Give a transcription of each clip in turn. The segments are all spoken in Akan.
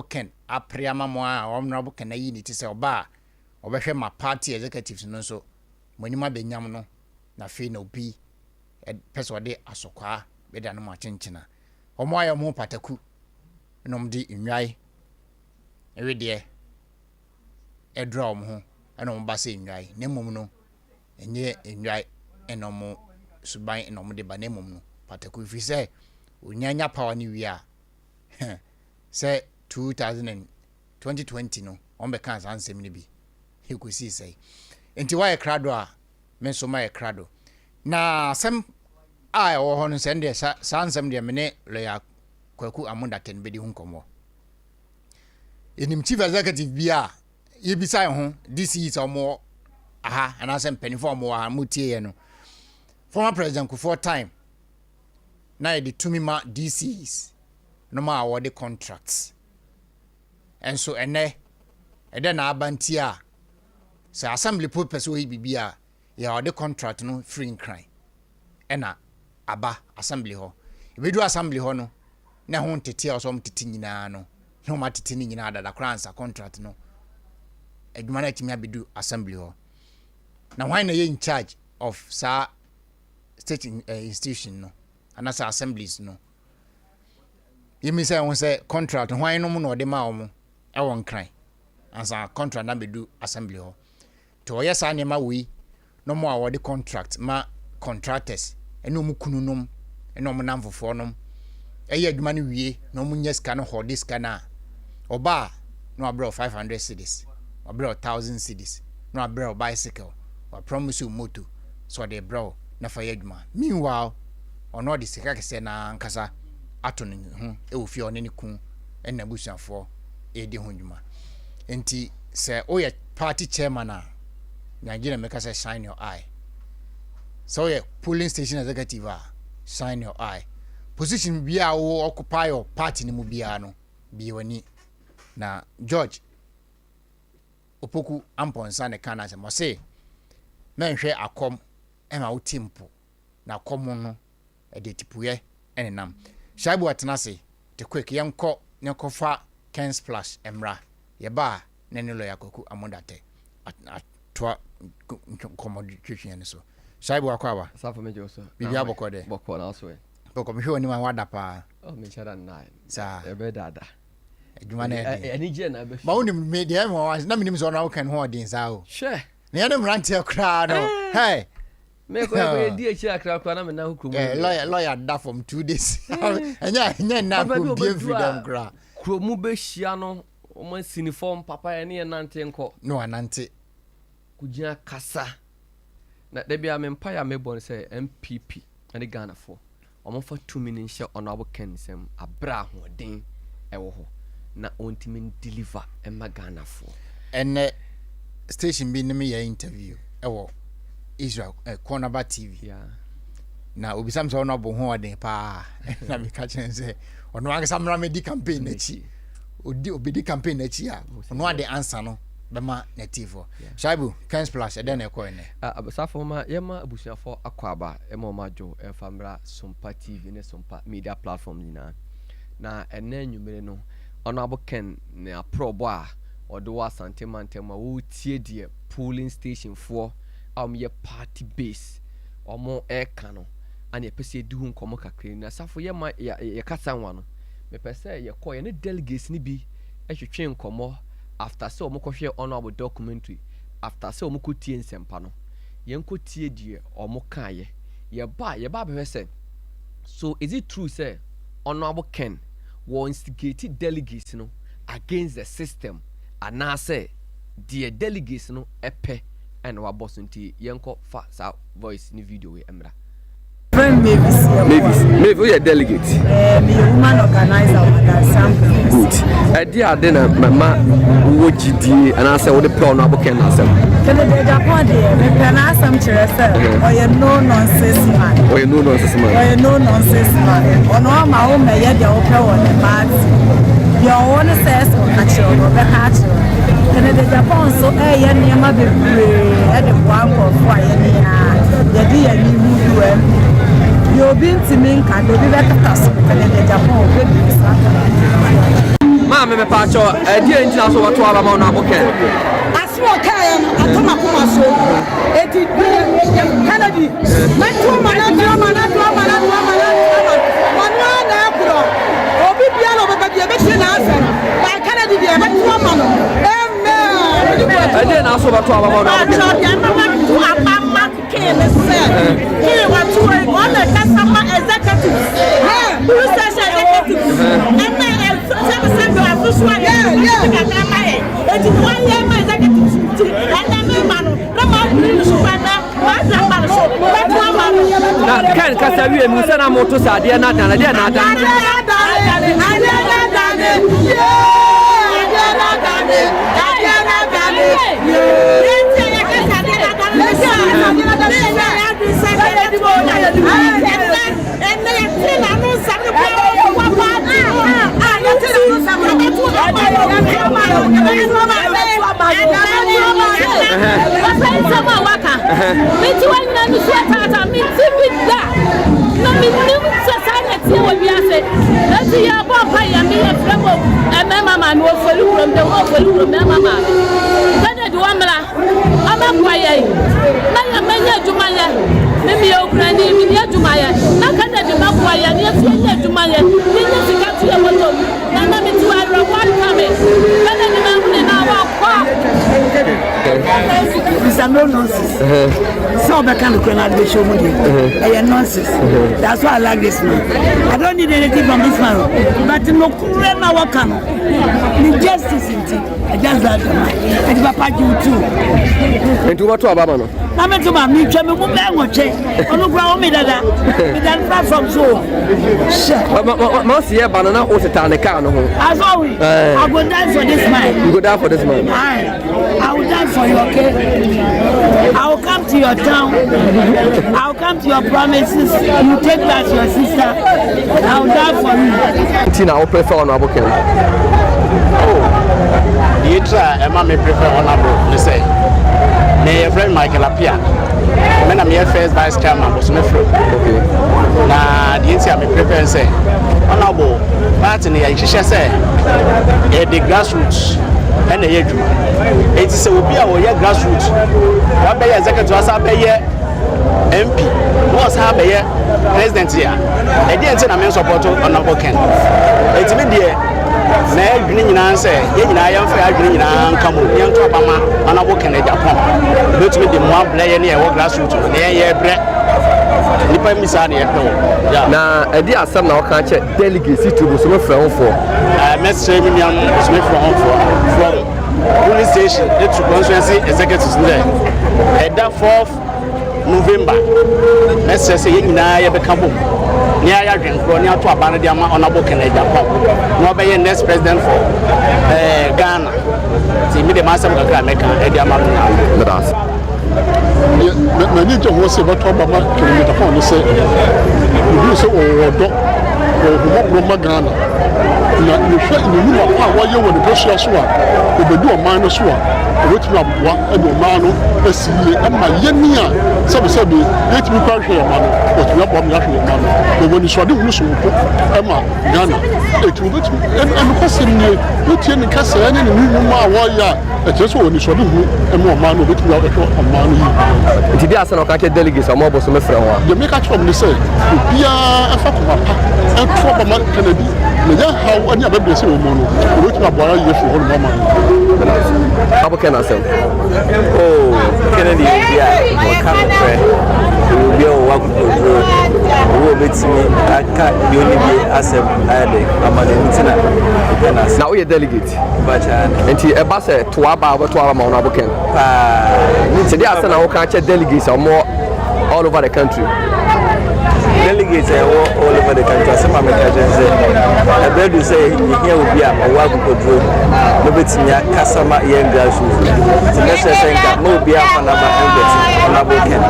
Ken apriama mo a honorable Ken ayi ni ti se oba obehwe ma party executives no so monima benyam no na fe na obi person de asokwa be da no ma chenchena omo ayo mo pataku nom di nwai ewe de edra om ho ena mo ba se nwai na mom no enye nwai enom suban enom de ba na mom no pataku fi se onyanya power ni wi a say 2020 no on be kan san sem ni bi he ko si say enti why krado a men so my krado na sem ai wo ho no se ndie san sem de me ne le ya kwaku amunda ten be di hu nkomo enim chief executive bia ye bi sai ho this is omo aha ana sem penifo omo a mutie ye no former president ku for time na the tumima DCs no ma award contracts and so ene na abanti a so assembly purpose we bibia ya award contract no free in crime ena aba assembly ho ebedu assembly ho no na ho ntete a so mtete nyina no no matete ni nyina dada kransa contract no adwuma na timi abedu assembly ho na why na ye in charge of sa state institution no anasa assemblies no yemi say won say contract hwan no mu no de ma wo e won kran ansa contract na bedu assembly ho to yes anema we no mo award contract ma contractors eno mu kununum eno mo namfofo nom eye adwuma ne wie no mu nyeska no hode ska na oba no abro 500 cedis abro 1000 cedis no abro bicycle or promise you moto so they bro na fa adwuma meanwhile ono de sika kese na nkasa ato ne ho e wo fi one ne ku na busuafo e di ho dwuma enti se oye party chairman a Nigeria make us shine your eye so ye polling station executive a shine your eye position bia wo occupy your party ni mu bia no bi wani na George opoku amponsa ne kana se mo se menhwe akom e ma wo timpo na akom no e de tipuye enenam shaibu atenase te quick yenko nyakofa Ken Splash emra ye ba ne ne lo yakoku amondate atwa commodity ne so shaibu akwa safa mejo so bibi abokode bokko na so bokko mi hwe ni ma wada pa me chara 9 sa e be dada adwuma na ani je na be ma woni me de ma na minim so na wo kan ho odin sa o she ne ya dem rante akra no hey me ko di echi akra na me na hukuru lawyer da from 2 days enya na ko die freedom kra kromu be hia no o man uniform papa ya ne nante nko no anante kujia kasa na debia me mpa ya mebon say MPP ane Ghana for omo fa 2 minutes share honorable Ken sem abra hoden ewo ho na ontimi deliver ema Ghana for ene station bi ne me ya interview ewo Israel Cornerback TV yeah na obisam so no bo ho oden pa na me ka chen say ono anga samra me di campaign na chi obedi campaign na chi a ono ade answer no bema native shaibu Ken Splash eden e ko ene abasafo ma yema abusuafo akwaba ema majo famra SOMPA TV ne SOMPA media platform na ene nwumere no honorable Ken ne aprobo a odo wa santemantema wo tie die polling station for ye party base omo eka no ane pese du nkomo kakre na safo ye ma ye kasa nwa no me pese ye ko ye ne delegates ni bi ehwetwe nkomo after so omo kohwe honorable documentary after so omo ko tie nsempa no ye nko tie die omo kan ye ba be say so is it true say honorable Ken will instigate delegates no against the system and na say the delegates no epe and wa boss nti yenko fa sa voice ni video we emra Mavis we delegate me woman organizer of that sample good dia de na mama wo gidi and I say wo the plan no aboken na asem Kennedy Agyaponge de me plan asem chere say oye no nonsense man oye no nonsense man ono ma wo me ye de wo pe wo ne party your own says na chere no be ha chere Kennedy Agyaponge so ye niam bebre e de one for aye ni ya de ya ni mudu you been to me can do that so Kennedy Agyaponge be me pacho dia ntina so wato aba ma no aboken aso kai no atoma kuma so eti Kennedy matu mana na akuro obi bia no baba bia be na asa ba Kennedy bia matu mana dia na so wato aba ma no aboken Ken kasa wie mu sana moto sa dia na dan dia na dan no nonsense. So I can't show me. Nonsense. That's why I like this man. I don't need anything from this man. But no kurema wakano. The justice in it. I just like the man. And Papa you too. And to what to Abama no? I'm to my me chame mo mengoche. Onu gwa me dada. Me dan far from so. Ma see banana o setane car no ho. As always. I go dance for this man. You go down for this man. I will dance for you, okay? I will come to your town. I will come to your promises. You take that to your sister. I will die for you. Tina, I prefer honorable Ken. Oh, the Emma may prefer honorable. Listen, may your friend Michael appear. When I'm your first vice chairman, was my friend. Okay. Now, the Intia may prefer say honorable. But in the Aisha say, the grassroots. And the year, it is a will be our grassroots. Rabbi Executive was MP, was president here. I didn't send a man support on our can. It's me, dear. Nay, green answer, I am fair green and come with young Trapama on our can at Japan. But with the more player near our grassroots, near bread. Na edi asam na waka che delegate to go so from for message me am from police station to constituency executives there at that 4th November message say nyina ye be kabo ni aya dwenkro ni ato abana dia ma honorable Kennedy Agyapong no be next president for Ghana ti me de masam kakra meka e dia ma no many of us about Obama Kennedy Agyapong say you say do Roma Ghana na you say you know why you want to go so we be do o man so which na boa e do man no asiye e ma yeni a sabe let me crash your man but we abom ya hwe man no when you so de so ko e ma Ghana it will be and because ni you tie ni kasa ni ni ma wa ya e je so when you so de e ma man no bit we o man yi ti bi asa na ka ke delegate so mo bo so me frɛ ho the make from the say bia afa ko papa and trouble man Kennedy me ya how any abebe say o mo no which na boa ya fi ho no man how can I say oh Kennedy yeah come pray we be o wa ko wo betimi aka the only be asem ade amane ntina na we delegate bacha enti e ba se to aba ma ona boken nti dia asa na wo ka che delegates all over the country delegates all over the country asema mekajenze ebedu say here will be a wa gukodro no betimi akasama yen grassroots tinese senka no be a fanaba engeti ona boken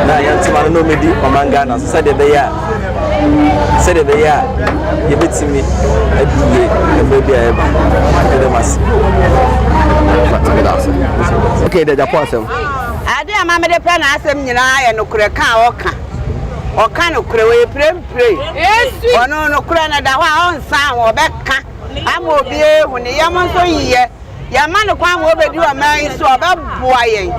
na yantima no medi omangana so said the ya you betimi aduye ebedu eba edemas okay the Japan sem ade ama me de pra na asem nyina ya no kure kan oka no kure we pray ono no kure na da wa on san wo be ka ama obi ehu ne yam nso yiye yama ne kwa ma obedi o man so obeboa yen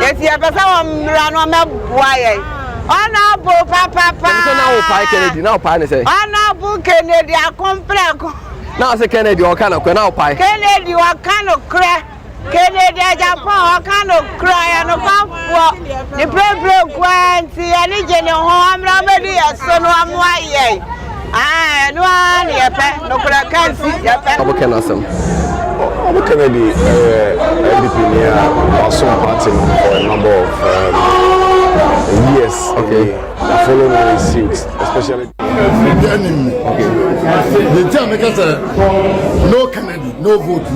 eti e pesa wo mra no meboa yen honorable papa now pai Kennedy now pai ne say honorable Kennedy akompreko now say Kennedy o kana now pai Kennedy wa kana kra Kennedy Japan o kana kra ya no kwafo the president kwanti ani je ne ho amra obedi so no amwa yen no an ye pe no kra kansi ye pe abo kana sam abo Kennedy LDP near Awesome Party for a number of years. Okay. Following the suits, especially the enemy. Okay. The time because no Kennedy, no vote.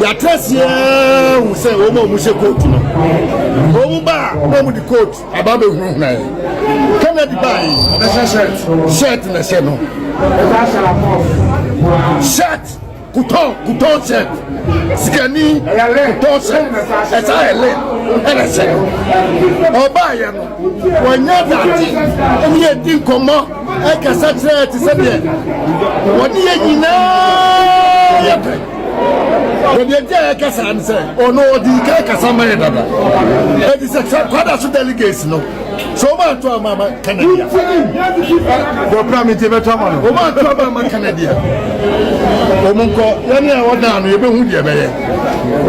The address here we say Omo Mushe court no. Omo the court ababe hu na. Kennedy buy shirt na se no. Shirt Couton shirt. Sikani couton shirt. Esa ele. Ele se. Oba ya no. Wonya dati. Emi e din komo. E kasa tre ti se bien. Wodi ye nyina. Ye pe. Wodi e kasa an se. Ono odi kasa mane dada. E di se kwada so delegates no. So man to mama Canada. Go prime te beto amano. O man to mama Canada. O munko yani a woda no ye be hu de be ye.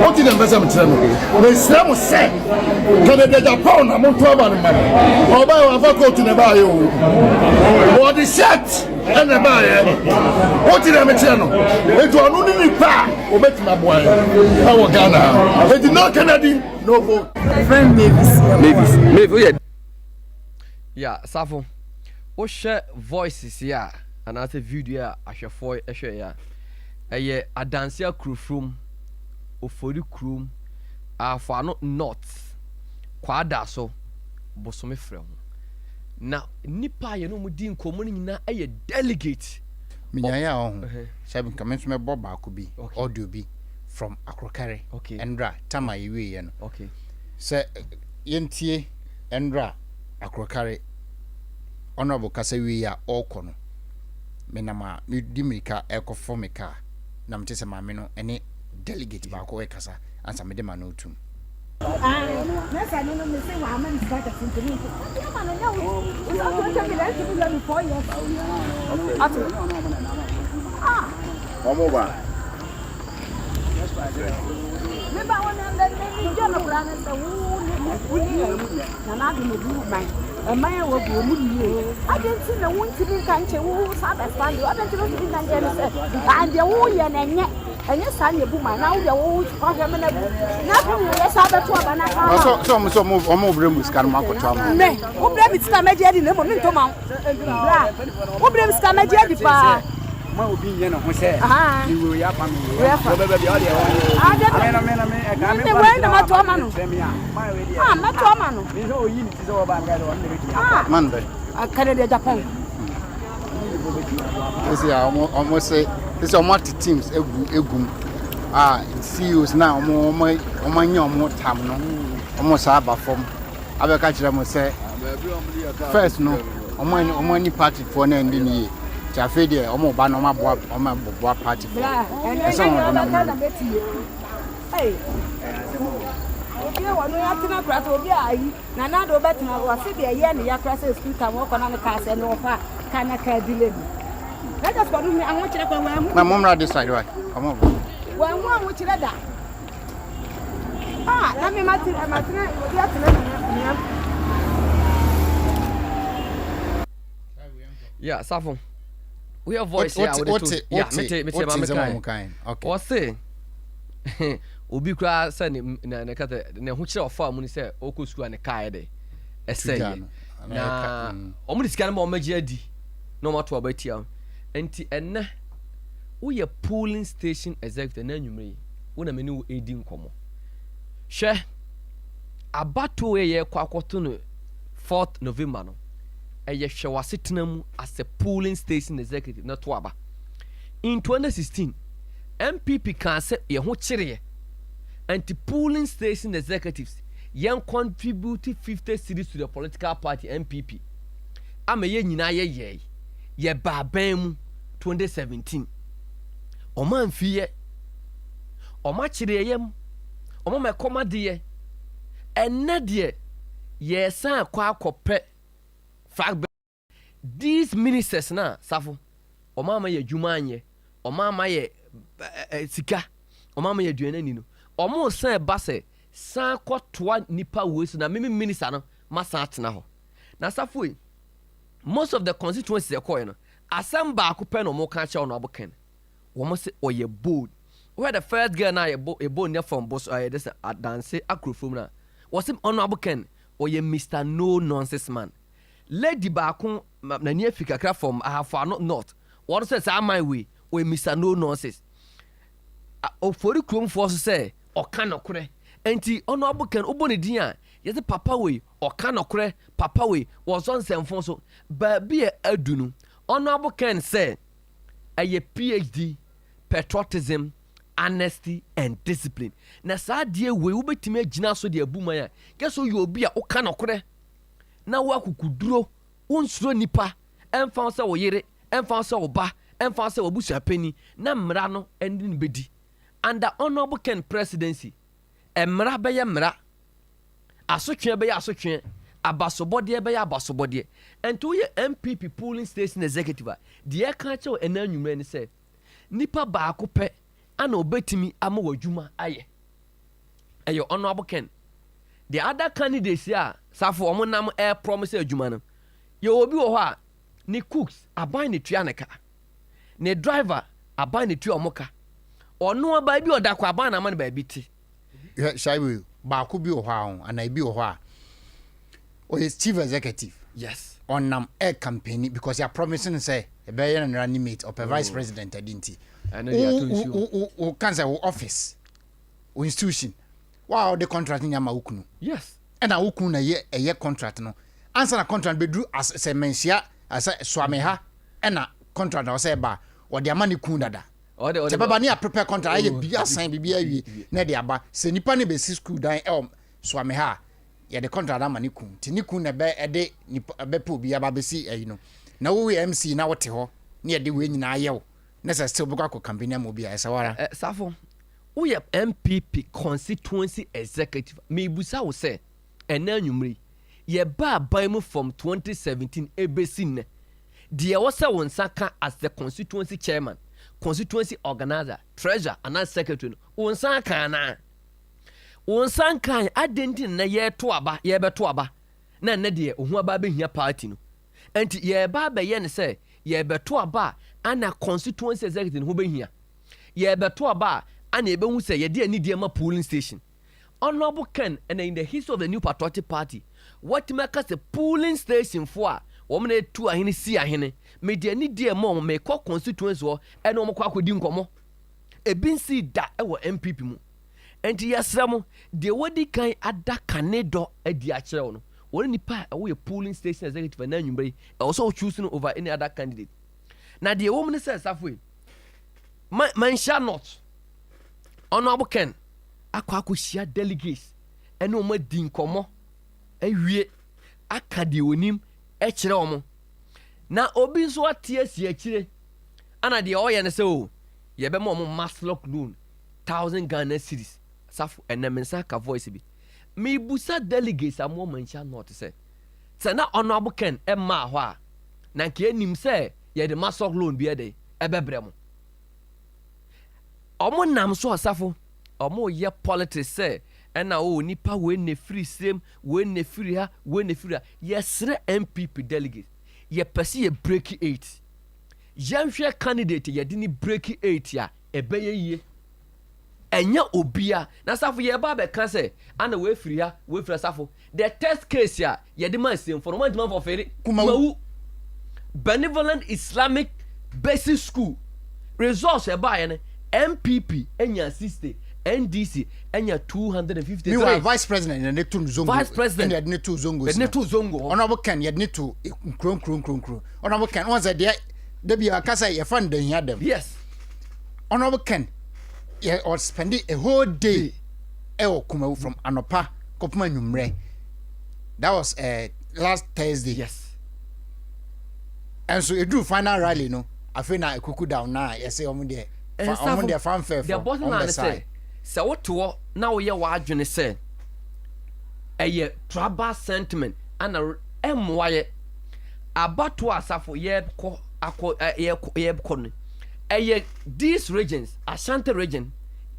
O ti dem besa mtre no. O Islam se. Canada Japan na mo to amano man. O ba wa fa coat na ba ye o. O di shirt na ba ye. O ti dem mtre no. E to anu ni pa o betima boy. I wo Ghana. E di no Canada no vote. Friend Mavis yeah, Safo. O share voices ya and as a video ahwefo ehwe ya. Eye adansia crew from ofori crew afa no not kwada so bosome frɛ ho. Na nipa ye no mudi nkomo nyina eye delegate. Minyaya ho. Sabi kamen me bob ba ko bi audio bi from Akrokare. Okay. Endra tama yiwe ye no. Okay. Se yentie Endra Akrokare honorable kasawi ya okono menama mi dimika ekofomika na mtese maame no ene delegate ba ko ekasa ansa me de ma no tum nessa no me sei wa man ska ka sintini ma no ya wo so to te bi la ti bi la mi 4 years atu Omo ba. me ba wona na ni jono kula na se wo ni na na bi me du man my work will move. I didn't see the one to be country who satisfied you. I don't know if you can get it. And the woman and your son, your woman, now the old parliament. Nothing will let out of banana. So move or move room with Scarmaco Trauma. Nay, who blame it Scamagia in the moment to mount? Who blame Scamagia the far? My opinion who said, you will yap on me. I Canada Japan. This is almost say this are multi teams egum CEOs now more time no almost aba from abeka kire mo say first no omani party for na ndi ni Jafe de omo ba no maboa party for. Hey. Obi wa no yatina kwata obi ayi na na do betina wa se de ye ne yakra se speaker mo kona ne ka se no fa kana ka dile bi. Let us go do me anwo kire kwa wa mu. Na momra this side why? Come on. Wa mu anwo kire da. Na me matina obi atina na. Yeah, Safo. We have voice here with the yeah, me okay. What say? Obi kura say na kata na hu kire ofa mu ni say oku school na kai de. Ese na omu disika na ma omaji adi na omato abatia. Enti enne wo ye polling station executive na anwumre wo na meni wo edi nkomo. Hwe abato ye kwakoto no 4th November no. Eye hwe wasetenam as a polling station executive na to aba. In 2016 MPP can say ye ho kire anti-polling station executives yen contribute 50 cedis to the political party MPP. Ama ye nyina ye ba ban mu 2017 Oman fiye. Oma chireyem. Oma me komadiye. Enedie. Yesan kwa kope. Flag. These ministers na safo. Oma ma ye jumanye. Oma ma ye sika. Oma ma ye duene nino. Oma san base san kwa toa nipa wesi na mimi minister no masa atena ho. Na safo most of the constituencies e koy no asamba akopɛ no mo ka cha no aboken. Wo mo se oye bold. Where the first girl na ye bold near from boss this dance akrofom na. Was him honorable Ken oye Mr. No Nonsense man. Lady baako na near Fikakra from Ahafo not. What says am my way oye Mr. No Nonsense. Ofori krom force say oka nokore. Enti honorable Ken oboni din a yesi papa we oka nokore papa we was on semfon so ba bi adunu. Honorable Ken say aye PhD Patriotism, honesty and discipline. Na saa die we wobetime agina so de abuma ya. Guess you obi a oka nokore. Na wa kukuduro, unsuro nipa, emfa se wo yere, emfa se wo ba, emfa se wo busu apani, na mra no endin bedi. Under honorable Ken presidency, emra be ye mra. Asotwe be ye asotwe, abasobode be ye abasobode. Ento ye MPP polling station executive, de ka che enanwumre ni say nipa baako pɛ ana obetimi ama wadwuma aye. Eyo honorable Ken. The other candidates ya safo omo nam air promise adwuma no. Ye obi wo ho a ni cooks aban ne tua ne ka. Ne driver aban ne tua omoka. Ono aba bi odakwa aban na ma ne ba bi ti. Shaibu baako bi wo ho a ana bi wo ho a. O is chief executive. Yes. On nam air campaign because you are promising say e be yen na running mate or vice president adinti. I know you are too sure. O cancer office. O institution. Wow, the contract in yama ukunu. Yes. And a ukunu na ye contract no. Answer na contract be do as se mensia as swame ha and a contract na say ba or the money kun dada. Se baba ni a prepare contract aye bi assign bi awie na de aba se nipa ne be school dan swame ha ye the contract na money kun. Ti ni kun na be ede nipa be po bi aba be si no. Na wo MC na wote ho na ye de we nyina ayew. Na se still be kwa campaign am obi a sawara. Safo we have MPP constituency executive. Me busa wo say enanwumre ye ba ban from 2017 ebesin ne. De wo say won saka as the constituency chairman, constituency organizer, treasurer and secretary. Won saka na. Won saka identity na ye to aba, ye be to aba. Na ne de ohu aba be hia party no. Enti ye ba be ye ne say ye be to aba ana constituency executive ho be hia. Ye be to aba and ebe hu say ye dey need ma polling station. Honorable Ken and in the history of the New Patriotic Party, what make us a polling station for? Woman e tu ahene si ahene. Me dey need dey ma me call constituency wo e no mo kwa akodi nkomo. E bin si da e wo MPP mu. Enti yasra mo de wodi kan ada kanedo e di a kire wo no. Woni nipa e wo ye polling station executive na nwumbre e also choosing over any other candidate. Na de woman say safwe. Man shall not. Honorable Ken akwa share delegates ene omo di nkomo awie aka de onim e kire omo na obi nso atie si akire ana de oye ne se o ye be mo maslock loan 1000 Ghana cedis safu enemensa ka voice bi me busa delegates amo mancha not say na Honorable Ken e ma ho a na nke enim se ye de maslock loan bi e de e bebre mo omo nam so asafo omo ye politics say ena o nipa we ne free same we ne free ha we ne free yesre MPP delegate ye pese ye break 8 yanhwe candidate ye de ni break 8 ya ebeye ye enya obia na safo ye ba be kan say ana we free ha we free safo the test case ya ye de man same for no man for fere kumawu benevolent Islamic basic school results e ba ye ne MPP enya 60 NDC enya 253. You are vice president in the two zongo. Vice president in the two zongo. The two zongo. Honorable Ken you need to kron. Honorable Ken once there be a kasa you fund the here them. Yes. Honorable Ken you or spending a whole day kuma from Anopa Kopma Numre. That was last Thursday. Yes. And so you do final rally no. I feel na kuku down now. You say omo there. on their fanfare. The bottom line say what to now ye wa adwene say a tribal sentiment and a MY abato asafo ye ko these regions, Ashanti region,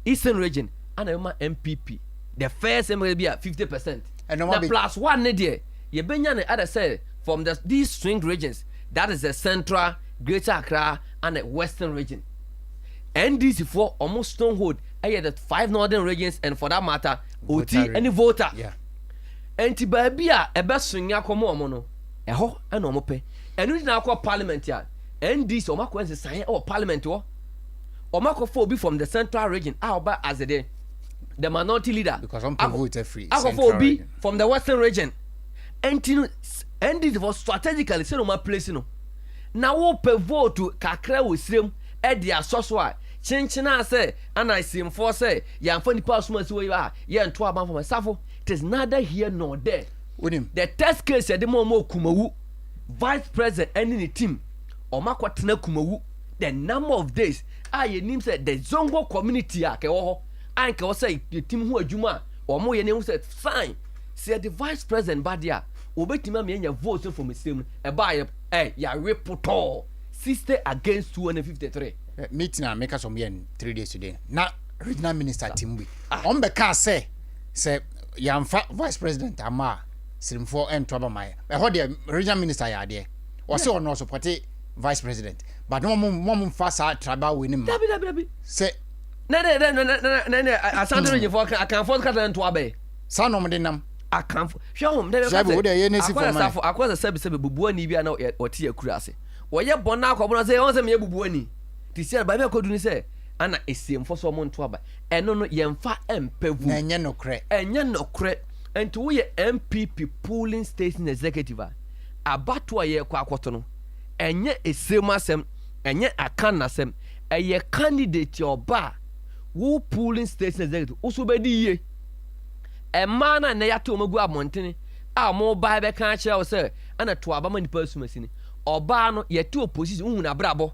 Eastern region, and MPP. The first will be at 50%. And the plus one there. You benya other say from these swing regions. That is the Central, Greater Accra, and the Western region. NDC for almost stronghold. The 5 northern regions, and for that matter, OT any voter. Yeah. And Tibabia a best swing yakomo mono. Eho and omope. And we now call parliament yard. NDC Omako is sign or parliament or Omako for be from the Central region. How about as a day? The minority leader. Because some people vote free. Ako be from the Western region. And NDC was strategically say no my place no. Now per vote to kakra with slim Edia Soswa. Chinchina say and I see him for say ya funny pass months where you are. Yeah and 12 months for myself. It is neither here nor there. With him. The test case at the moment Kumawu vice president ending the team. Omako tena Kumawu. The number of days I name said the Zongo community ake oho. Anke o say the team who adwuma omo ye ne said fine. Say the vice president badia obetima me nya vote for me e ba ya repoto 60 against 253. Meeting and make us some 3 days today. Now regional minister Timbi. On be can say yamfa vice president ama Simfo and Trabamaya. I heard the regional minister ya there. Or say or no support vice president. But no mom fast tribal winning. Say no Asante region for I can afford Catalan to obey. Son of them. I can't show him. I was a sebe bubu ni bia na o tie kurase. Wo ye bona akobona say on say me bubu ani. Ti say ba me koduni say ana esiem for so mon to aba. Eno no yemfa empavu. Enye no kre. Enti wo ye MPP polling station executive abato ye kwa akoto no. Enye esem asem, enye akan asem. Eye candidate oba wo polling station executive. Uso be di ye. Emana na yato omagu amontene a mo ba be kan kire o se ana to abama ni pasumasi ni oba no yeto opposition hu na brabo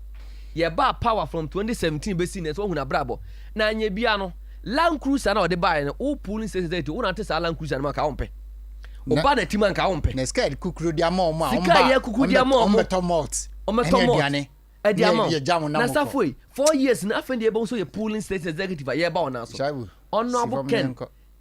ye ba power from 2017 be seen so hu na brabo na anya bia no Land Cruiser na o de buy no o polling station that o na te sa Land Cruiser na ka ompe oba na timan ka ompe na scared kukuru dia ma omba sika ye kuku dia ma ombetomot na safoi 4 years na afende e bon so ye polling station executive ye ba ona so honorable Ken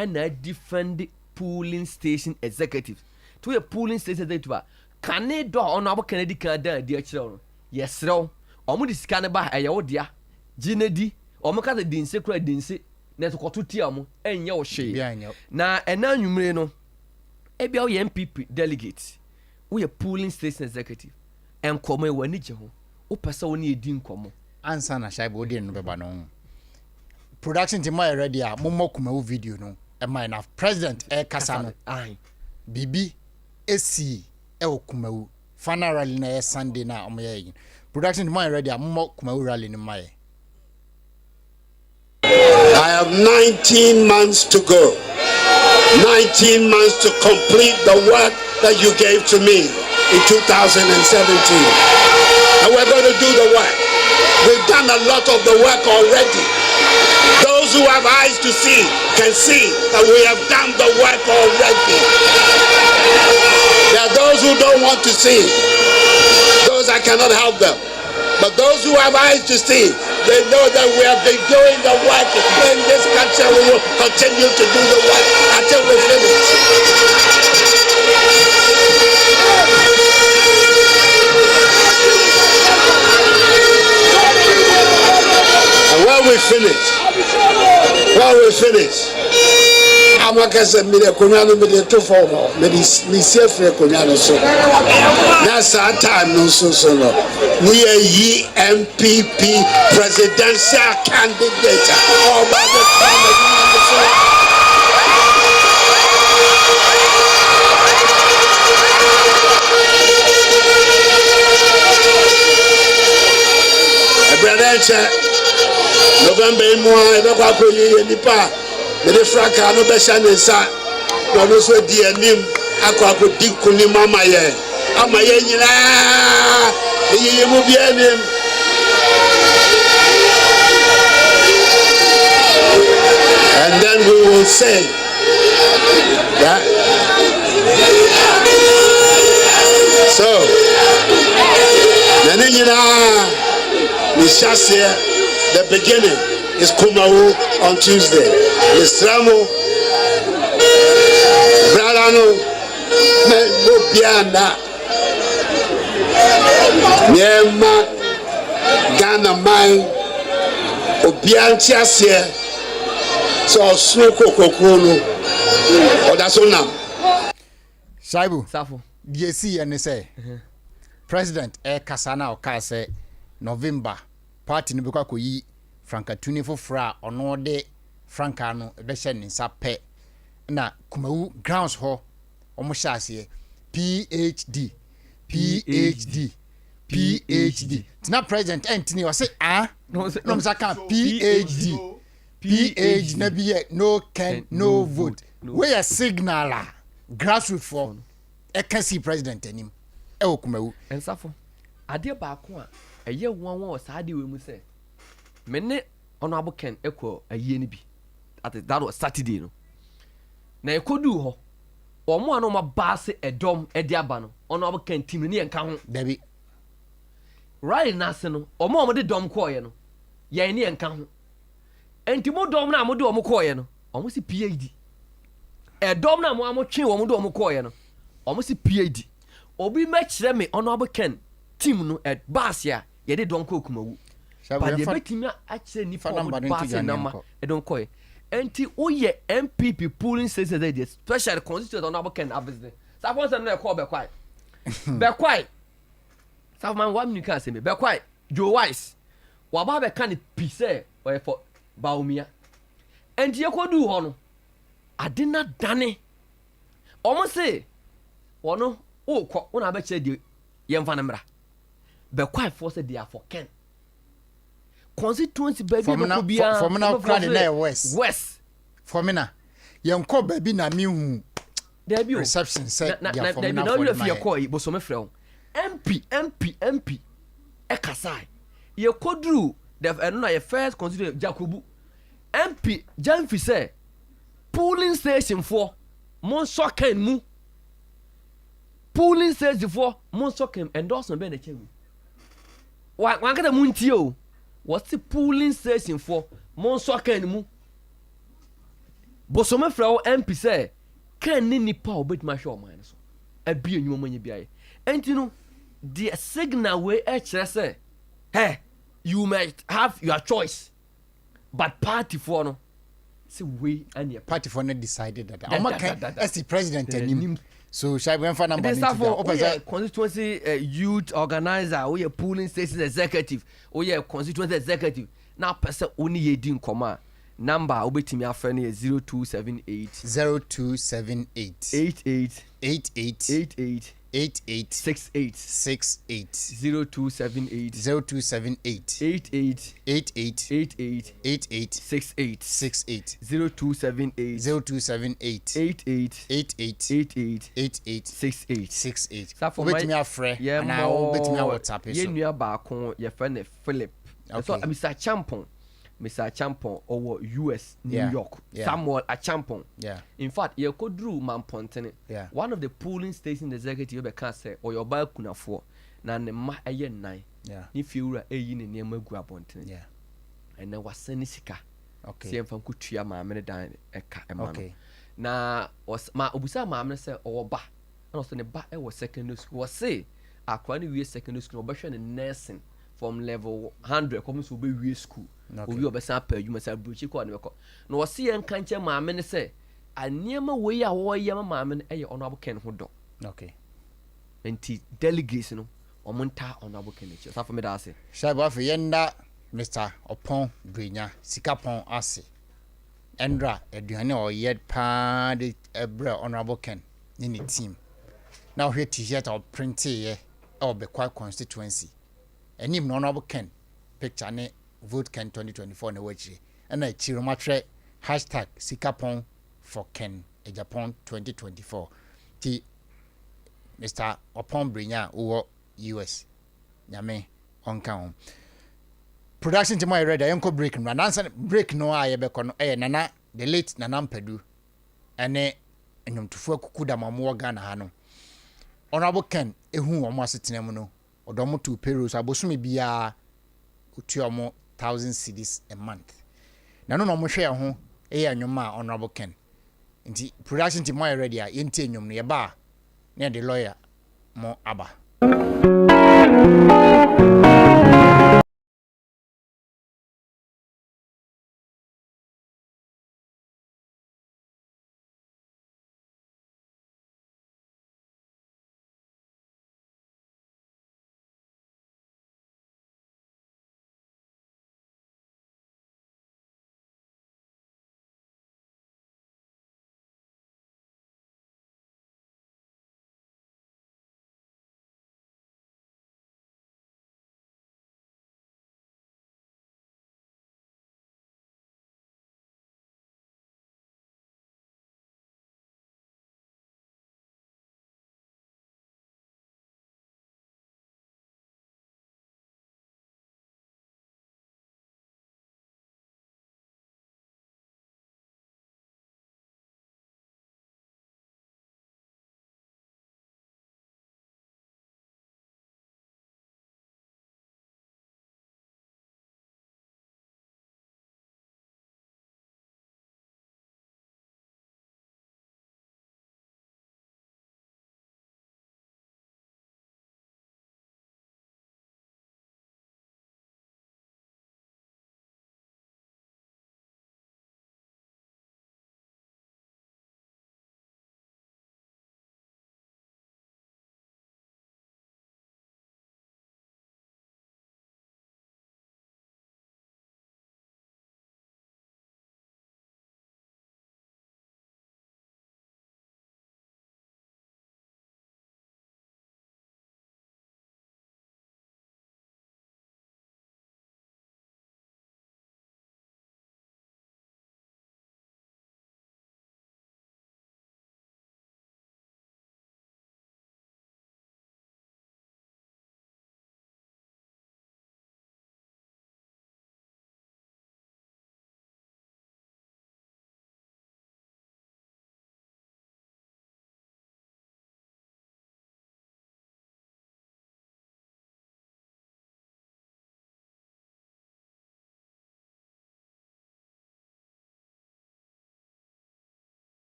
and I defend the polling station executive. To a polling station executive, can they do honorable Kennedy Canada, dear children? Yes, sir. Omu di scan ba a yawodia, Ginedy, Omaka the Din Secret Dinse, Netoko to Tiamu, and your shade. Na and now you may know. Ebia MPP delegate. We a polling station executive. And come when you ho. O person din komo. Answer na shaibo di no beba no. Production team already a momo kuma video no. Am na president kasano bibi esi kumawu final rally na Sunday na omoye production man ready am kumawu rally ni maye. I have 19 months to go. 19 months to complete the work that you gave to me in 2017. And we're going to do the work. We've done a lot of the work already. Those who have eyes to see can see that we have done the work already. There are those who don't want to see. Those I cannot help them. But those who have eyes to see, they know that we have been doing the work in this country. We will continue to do the work until we finish. And when we finish, I'm not going to say, to form, safe so. That's our time, no so. We are MPP presidential candidate. All by the time November moi na kwa koyi nipa me de fraka no be sha nsa no so di anim akwa ko di kuni mama ye amaye nyina yi mu bi anim say that. So, the beginning is Kumawu on Tuesday. Islamu, Bralano, Mubiana, Myanmar, Ghana, Mine, Obiantiasia, so Snoko Kokono, or that's all now. Shaibu, Safo. DSC and say, President Kasana Okase, November, party Nibuka Kuyi, Frankatuni for Fra, or no de Francano, Beshan in Sape, na Kumawu grounds ho, Omoshasi, PhD. It's not President Anthony was say, no, Saka, PhD. PhD, no can, no vote. We a signaler, grassroots for. I can see President him. Kumawu. And Safo, Adia Bakwa, a year one was Hadi we say. Mene honorable Ken equal a year be. That was Saturday. No. Na you could do ho. Or more no ma bass a dom a diabano. Honorable Ken Timini and count. Debbie. Right national or more the dom coin. Yanni and count. And Timo dom na modo mokoyeno. Almost a PhD. A dom na mo chin or modo mokoyeno. Almost a PhD. Obi match them honorable Ken team no at Basia, ye de don't cook Kumawu. But the Betimia actually ni for Basia number, I don't call it. Enti oye MPP polling says that they special constituent honorable Ken business. So I want to know call be quiet. Be quiet. So man one you can say me be quiet. Joe Wise. Waba be kan pise or for Baumia. Enti ye ko do ho no. Adina dane. Almost say Ono ko una be che di yemfa na mra be quite force they are for Ken constituency baby no bia for me now crowd na west for me na yenko baby na mi hu there be reception say ya for me na for my call bo so me frɛ MP e kasai ye kodru the no na ye first constituency Jacobu MP Janfi say polling station for mon so Ken mu polling says before Monso came endorsement be na chewu. Wan kada munti o. What's the polling station for Monso Ken mu? Bosome fra o MP say Ken ni nipa obet ma hwe o man so. Abi enwuma manye biaye. Enti no the signal way e kire say hey you might have your choice but party for no say we and your party for not decided that. As the president him. So shall we find number constituency youth organizer or your polling station executive or your constituency executive now person only ye din koma number obetimi afrene 0278 88 68 0278 88 68 68 Sa for me afre na obetimi WhatsApp so ye nua ba kon ye friend Philip so Mr. Champon over US New York Samuel Achampon in fact ye kodru Mampontene one of the polling station executive be can say or your ba kunafo na ne ma eye nan ni fiura eyi ne ne magu abontene and na wasani sika sie mfam kutua ma me dan eka ema no na ma obusa ma me say o ba na so ne ba e wo secondary school was say akwa ne wie secondary school obehwe ne nursing from level 100 come so be wie school obi obesa pa adwuma sa brochi ko ne beko na wo se yen kanche ma me ne say aniema we ya wo ye ma me eye honorable Ken ho do enti delegates no omonta honorable Ken che sa for me da ase shaba afi yenda Mr. Opon Brenya Sikapon ase Endra aduane o yed pa de ebre honorable Ken ni team now here t-shirt or print here or be quite constituency enim no honorable Ken picture ne vote Ken 2024 na wachi and I chiro matre #Sikapon for Ken Agapong 2024 ti Mr. Opon Brenya wo US nyame onka on production team ready yanko break no answer break no aye be kono nana the late Nanampadu ene enyomtofo akuku da mamu Ghana ha no honorable Ken ehu omo asetena mu no odomo to payroll so abosome bia otu omo 1,000 cedis a month na no mo hwe ho eya nyoma honorable Ken nti production team are ready a yenti enyom no ye ba na the lawyer mo aba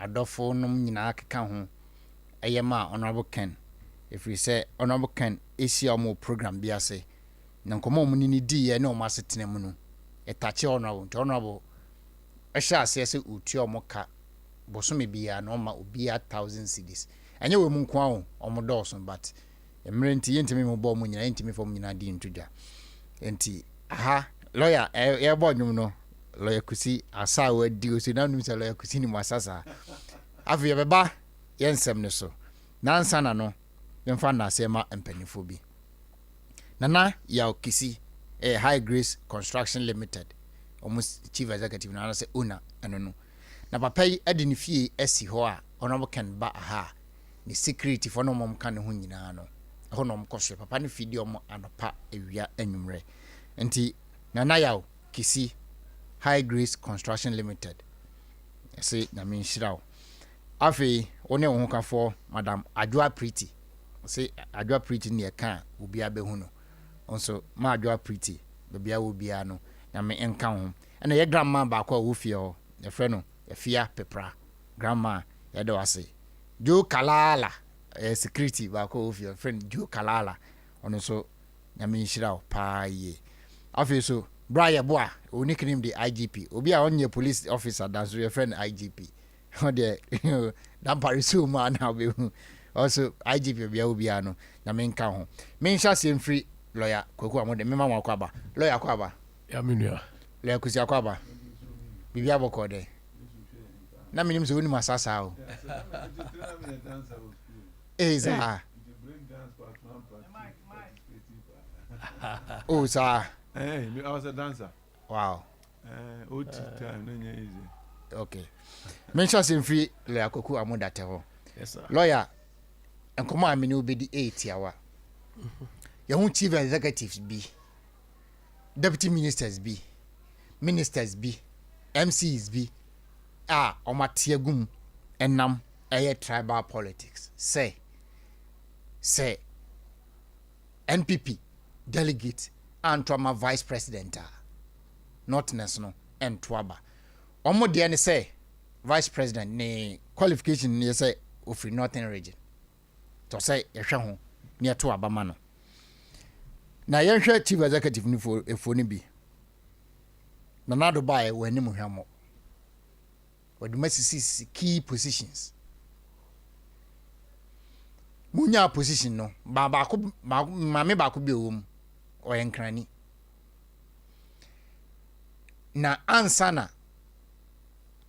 adofo nom nyina keka ho eyema honorable Ken if we say honorable Ken esi omo program bi ase na nkomo mu ni di ye na omo asetena mu no etache honorable ehya ase ase utu omo ka bosome bia na oma obia 1000 cedis anye we mu nko aho omo dawson but emre nti yentimi mo bo mu nyina yentimi fo mu nyina di ntudwa enti aha lawyer e bo nwum no lawyer kusi asa wa di osi na num se lawyer kusi ni masasa afi ye beba yensem ne so nansa na no yemfa na asema empanifo bi nana ya kisi High Grace Construction Limited almost chief executive na say owner eno no na papa yi ade ne fie asi ho a ono kan ba aha ni security for no mom kan ho nyina no ho no mkoswe papa ne fie omo anopa ewia anwumre nti nana ya kisi High Grace Construction Limited say na me nshirawo afi one wo kafo madam Adwa Pretty say Adwa Pretty ne ka obi abehu no onso ma Adwa Pretty bebia obi ano na me enka ho na ye grandma ba kwa wo fie ho ye frɛ no ye fia pepra grandma ye do ase Jo Kalala security ba kwa wo fie friend Jo Kalala ono so na me nshirawo pa ye afi so Brian Boa oni krim the IGP obi a onye police officer that's your friend IGP o de dan parisu man na be also IGP bia obi ano na me nka ho me nsha se mfiri lawyer Kwaku Amode me mama kwaba lawyer kwaba ya menua lawyer kusi kwaba bibia boko de na minim so oni masasa o eza oh sir I was a dancer. Wow. OT time, no easy. Okay. Mention sem free lawyer Kwaku Amode ho. Yes sir. Lawyer enkomo amene obedi 8 hour. Your chief executives be, deputy ministers be, ministers be, MCs be, omatiagum enam tribal politics. Say NPP delegate and trauma vice president not national and twaba. Omo de say vice president ne qualification ne say of northern region. To say yehwe ho ne to abama no. Na yenhwe chief executive ni fo ni bi. Na nado bae wani mu hwamo. Wadi masisi key positions. Munya position no ba ko mame ba ko bi owom oyenkrani. Na ansana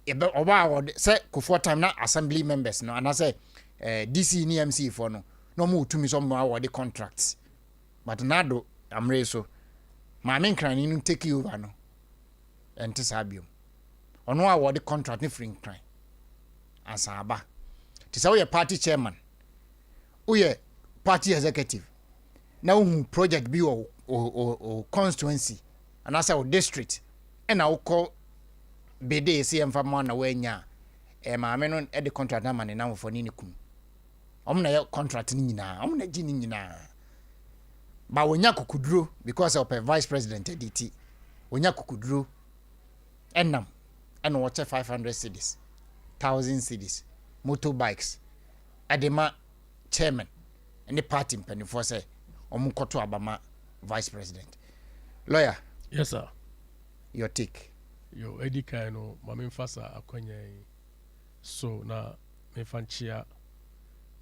ebe oba award say ko time na assembly members no and say DC ni MC for no mo utumi so mo award contracts. But nado amre so maame nkrani no take over no ente sabium ono award contract ni free nkran asaba tisa we party chairman we party executive na hu project bi o constituency and asa o district and I call bede see emfa ma na wanya maame no e de contract na mane na for ni kum omna ye contract ni nyina omna gi ni nyina ba wonya kukuduro because of a vice president DT wonya kukuduro enam and watch 500 cedis 1000 cedis motorbikes adema chairman and the party mpanifo say omukoto abama vice president lawyer. Yes sir. Your take. Yo edika no mame mfasa akwanya so na mefanchia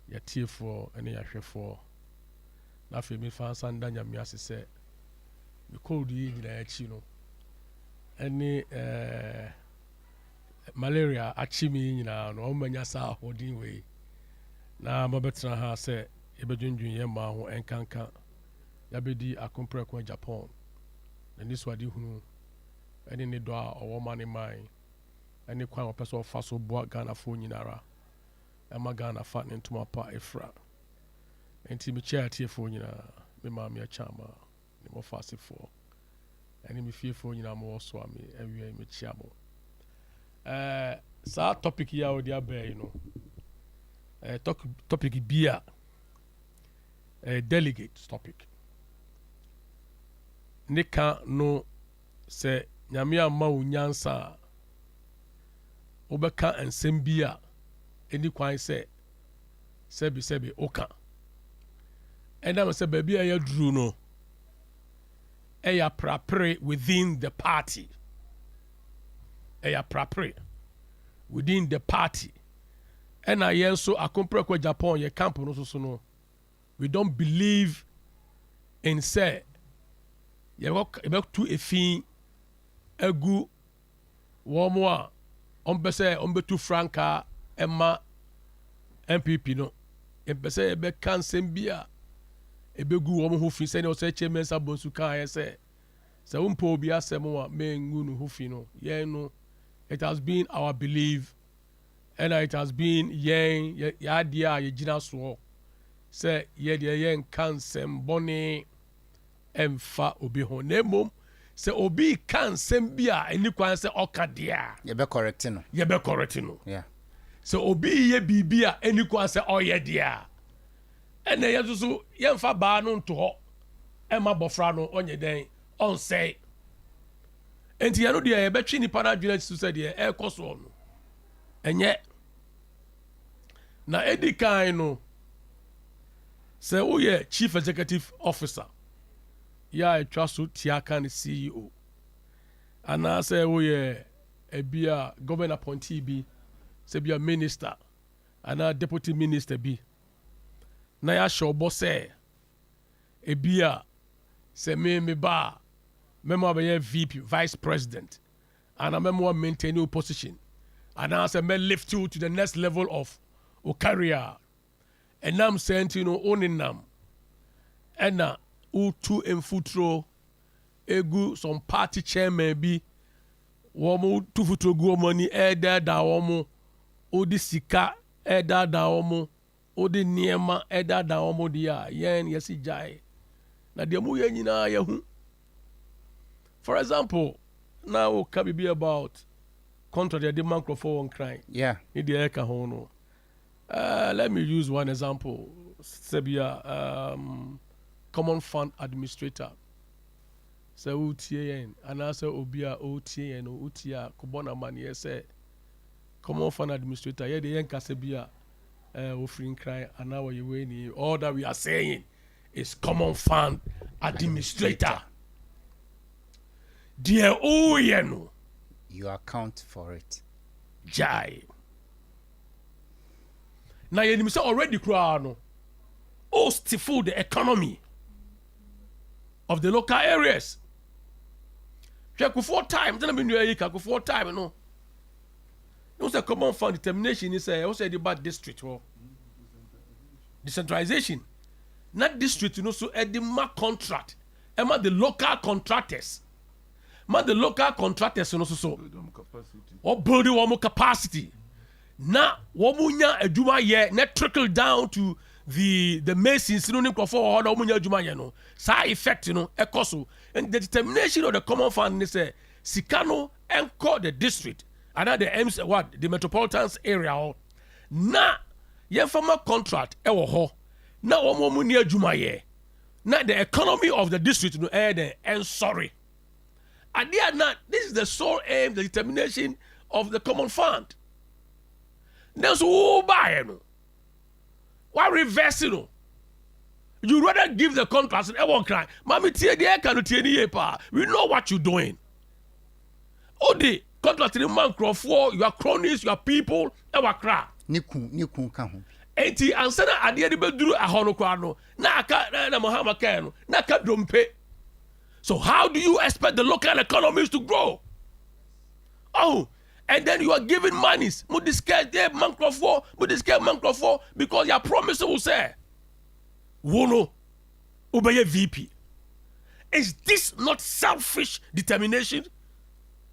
ya tiefo ene ya hwefo na fe mi fa sanda nyame ase se me cold yi nyina ya chi no ene malaria achi mi nyina no o manya sa hodin we na mabetra ha se ebedwundwun ye ma ho enkanka ya bedi akompre kwa Japan na niswadi hunu ene ne do a owo mane mai ene kwa opeso fa so boa Ghana fo nyinara ema Ghana fa ne ntoma pa efra enti mi chia tiefo nyina me ma me chama ne mo fasefo ene mi fiefo nyina mo so ami ewie mi chia mo sa topic ya odi abai no topic bia delegate topic nika no se nyame ama unyansa obeka ensem bia any kwan say sebi oka and I say baby I drew no prapre within the party prapre within the party and I also accompany kwa Japan ye camp no so no we don't believe in say ye work to a fin egu womo a ombese ombetu franka emma MPP no empese ebe kansem bia ebegu womo ho fi se ne o se chairman sabonsu kan ye se umpo obi asem a mengu no ho fi no ye no it has been our belief and it has been yen ya dia ye gina so say ye de yen kansem boni emfa obi ho na mom se obi kansem bia eni kwan se okadia ye be correct no yeah so obi ye bibia eni kwan se oye dia ene ye so ye mfa ba no nto ho ema bofra no onye den on say enti ye no de ye betwi ni para dwena su se de e koso no enye na edikan no se uye chief executive officer ya etwa so tiaka ne CEO ana se uye ebia governor appointee bi se bia minister ana deputy minister bi na ya shobo se ebia se me ba memo be VP vice president ana memo maintain your position ana se me lift you to the next level of o career and I'm saying you know oninam ena utu emfutro egu some party chairman bi womo tu futro gu money eda da womo odi sika eda da womo odi niema eda da womo dia yen yesi jai na de mu yen nyina ye hu for example now can be about contract the microphone on crime yeah in the eka ho no let me use one example sebia common fund administrator se utien and also obia otien no utia kobona mani say common fund administrator ye de yanka sebia offering cry and now you we all that we are saying is common fund administrator dear no you account for it jai na ye nim say already kura no stifle the economy of the local areas. For time, then for time, no. No say common fund determination is also about district or decentralization. Not district, you know, so at the mark contract, and the local contractors. Man, the local contractors, you know, so or building one more capacity. Now, womunya eduma ye net trickle down to the masons synonym for all the womunya eduma ye no. Sa effect, you know, ekoso. And the determination of the common fund is Sikano enco the district and the metropolitan area. Na ye former contract ewo ho. Na womunya eduma ye. Na the economy of the district no and sorry. And they are not. This is the sole aim, the determination of the common fund. That's who buy no. Why reverse no? You rather give the contract and everyone cry. Mommy, tie the air cannot tie the pa. We know what you're doing. Oh, the contract in the man for your cronies, your people, ever cry. Niku kahu. Enti ansana ade de beduru ahono kwa no. Na aka na Muhammad kan na ka dompe. So how do you expect the local economies to grow? Oh, and then you are giving monies. Because your promise will say, Wono, obey VP. Is this not selfish determination?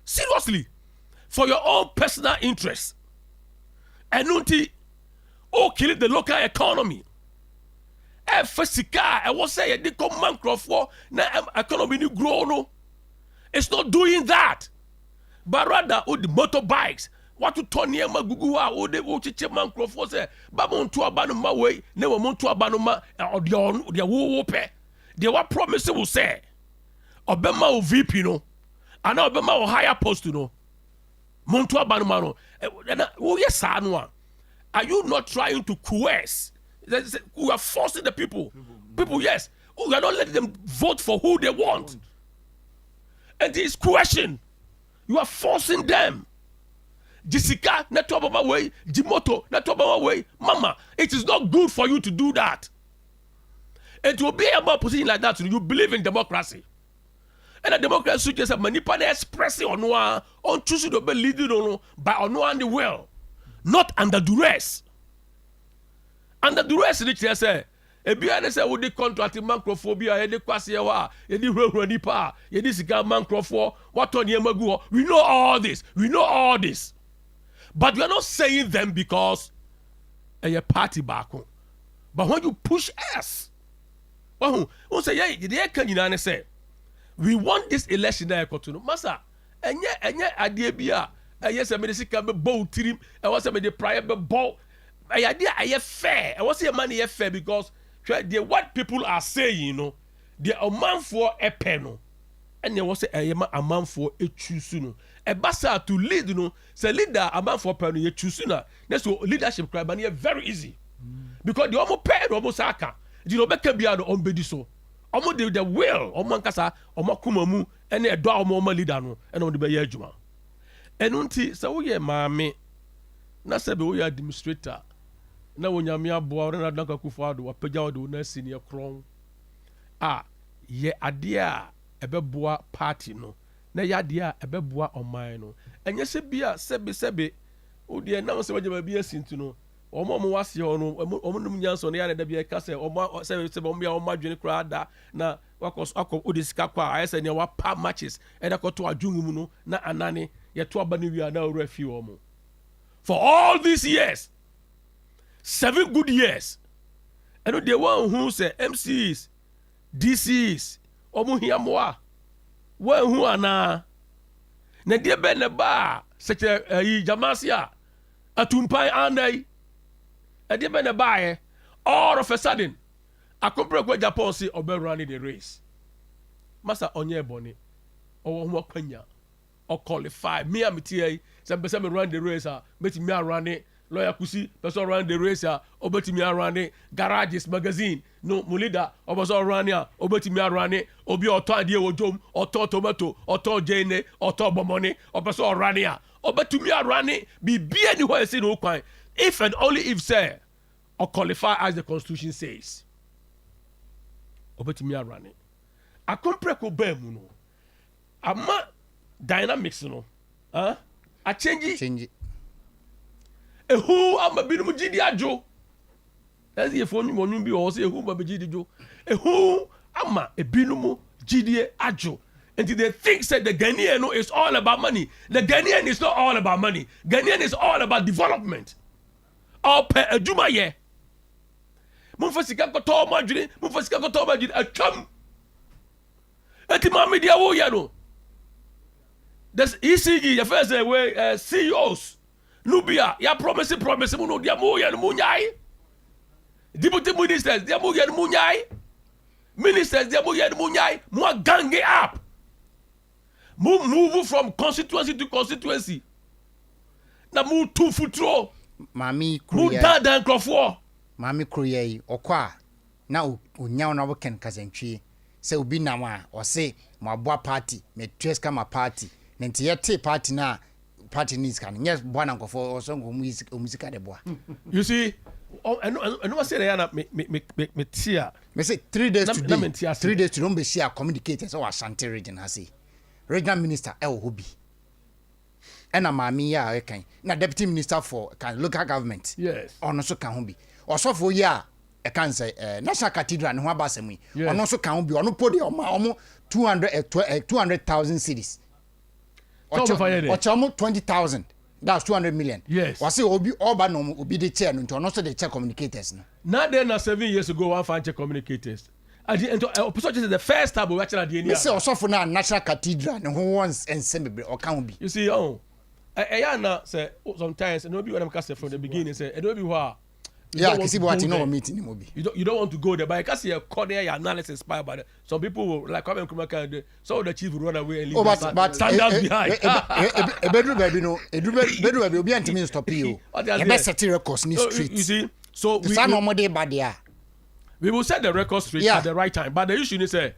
Seriously, for your own personal interest. And until kill the local economy. Sika, I was saying, they come Mancroft na economy ni grow no. It's not doing that. But rather, the motorbikes, what to turn near Magugu, or they will teach Mancroft say, Babon to Abanuma way, never want to Abanuma, or the whoop. They were promising will say, Obama or VP no, and Obama or higher post no. Montua Banumano. Oh, yes, Sanwa. Are you not trying to coerce? We are forcing the people. People, yes. We are not letting them vote for who they want. And this coercion. You are forcing them. Jessica, not talk about way. Jimoto, not talk about way. Mama, it is not good for you to do that. And to be about position like that, you believe in democracy. And a democracy just a manipulate expressing on choosing to be leading on by on the will, not under duress. Under duress, they say. Ebiane say we dey contract microphobia, ye dey kwase wa, ye dey hurahura nipa, ye dey sika microphone, what on ye magu. We know all this. We know all this. But we are not saying them because a party back home. But when you push us, we say, yeah, can you say, we want this election that I continue. Masa, enye idea bia, yes, I mean, the can be bow team, I was the prior bow. My idea, I fair. I was say money fair because what people are saying, you know, they are a man for a pen, and there was a man for a choosing. A bassa to lead, you know, say leader a man for a pen, you choosing. That's what leadership crime, and very easy because the almost paid almost aka. You know, better be out on bediso. Almost the will, almost kasa, almost kumamu, and a dog more leader, and on the bay juma. And unti, so we are mammy. Na sebe we are administrator. Na wonyamia boa na danka kufado wa peja do na senior kron. Ye adia ebeboa party no. Na ya adia ebeboa oman no. Enye se bia sebe o de na se waje ba bia sintu no. Omo wase ho no omo num nyanso na ya da bia ka se omo sebe omo ya omo adwene kra da na wakos akọ odisika kwa ayese ne wa pa matches e da koto adwungu mu no na anane ye to aba ne wi na ora fi omo. For all these years, 7 good years, and the one who say MCs, DCs, omu hiamwa, one who ana, na dia ben na ba, such a jamasia, atumpai anei, a dia ben na ba, all of a sudden, a compare kwa Japan si obe running the race. Masa onye boni, or mo kwanya, or qualify, me amitiye. Some person run the race, bet me run it. Lawyer Kusi, person run the race, obeti me run it. Garages magazine, no mulida, obaso run ya, obeti me run it. Obi oto adie wojom, oto tomato, oto jene, oto bomoni, obaso run ya. Obeti me run it. Be anywhere say no kwine. If and only if say, or qualify as the Constitution says. Obeti me run it. A compreko bemu no. Ama dynamics no. A change it. Who am a bit of Gidi Ajo? As if only one be or say who am a Gidi Jo. Who am a binumu Gidi Ajo? And they think that the Ghanaian is all about money. The Ghanaian is not all about money. Ghanaian is all about development. All per a Juma ye. Mufasika got all my dream, Mufasika got all my dream. A chum. And the mammy dear Woyano. That's ECG, the first way CEOs. Nubia, ya promise muno dia moya no munyai. Deputy ministers dia moya no munyai. Ministers dia moya no munyai. Mo gang it up. Move from constituency to constituency. Na move to futuro. Mami Move down crofo. Mami Korea okwa na onya na woken kazantwie. Se obi na wa o se mo aboa party, me tweska ma party. Nenti yete party na party needs can yes bwana nkofo osongo music de boa. You see, I know say na me tia. Me say 3 days today. 3 days to don't be share communicators or Ashanti region has say. Regional minister Hobi. And a mami ya kan. Na deputy minister for can local government. Yes. Ono so kan ho bi. Also for ya e kan say national cathedral no aba asemu. Ono so kan ho bi. Ono podi omo 200,000 cities. Ochomo 20,000. That's 200 million. Yes. Was it obi oba no obi de chair no also the chair communicators no. Now then 7 years ago one fan check communicators. And the first time we actually the Say also for now national cathedral no once and semi or can be. You see say sometimes no be when I'm cast from the beginning say it will be wha Yeah, because you know meeting him. You don't want to go there, but because your corner your analysis inspired by that. Some people will like come and come back. Some of the chiefs will run away and leave. But stand behind. A bedroom baby no, a bedroom baby will be anti me stop you. The best set records in the street. You see, so we will set the record straight at the right time. But the issue is the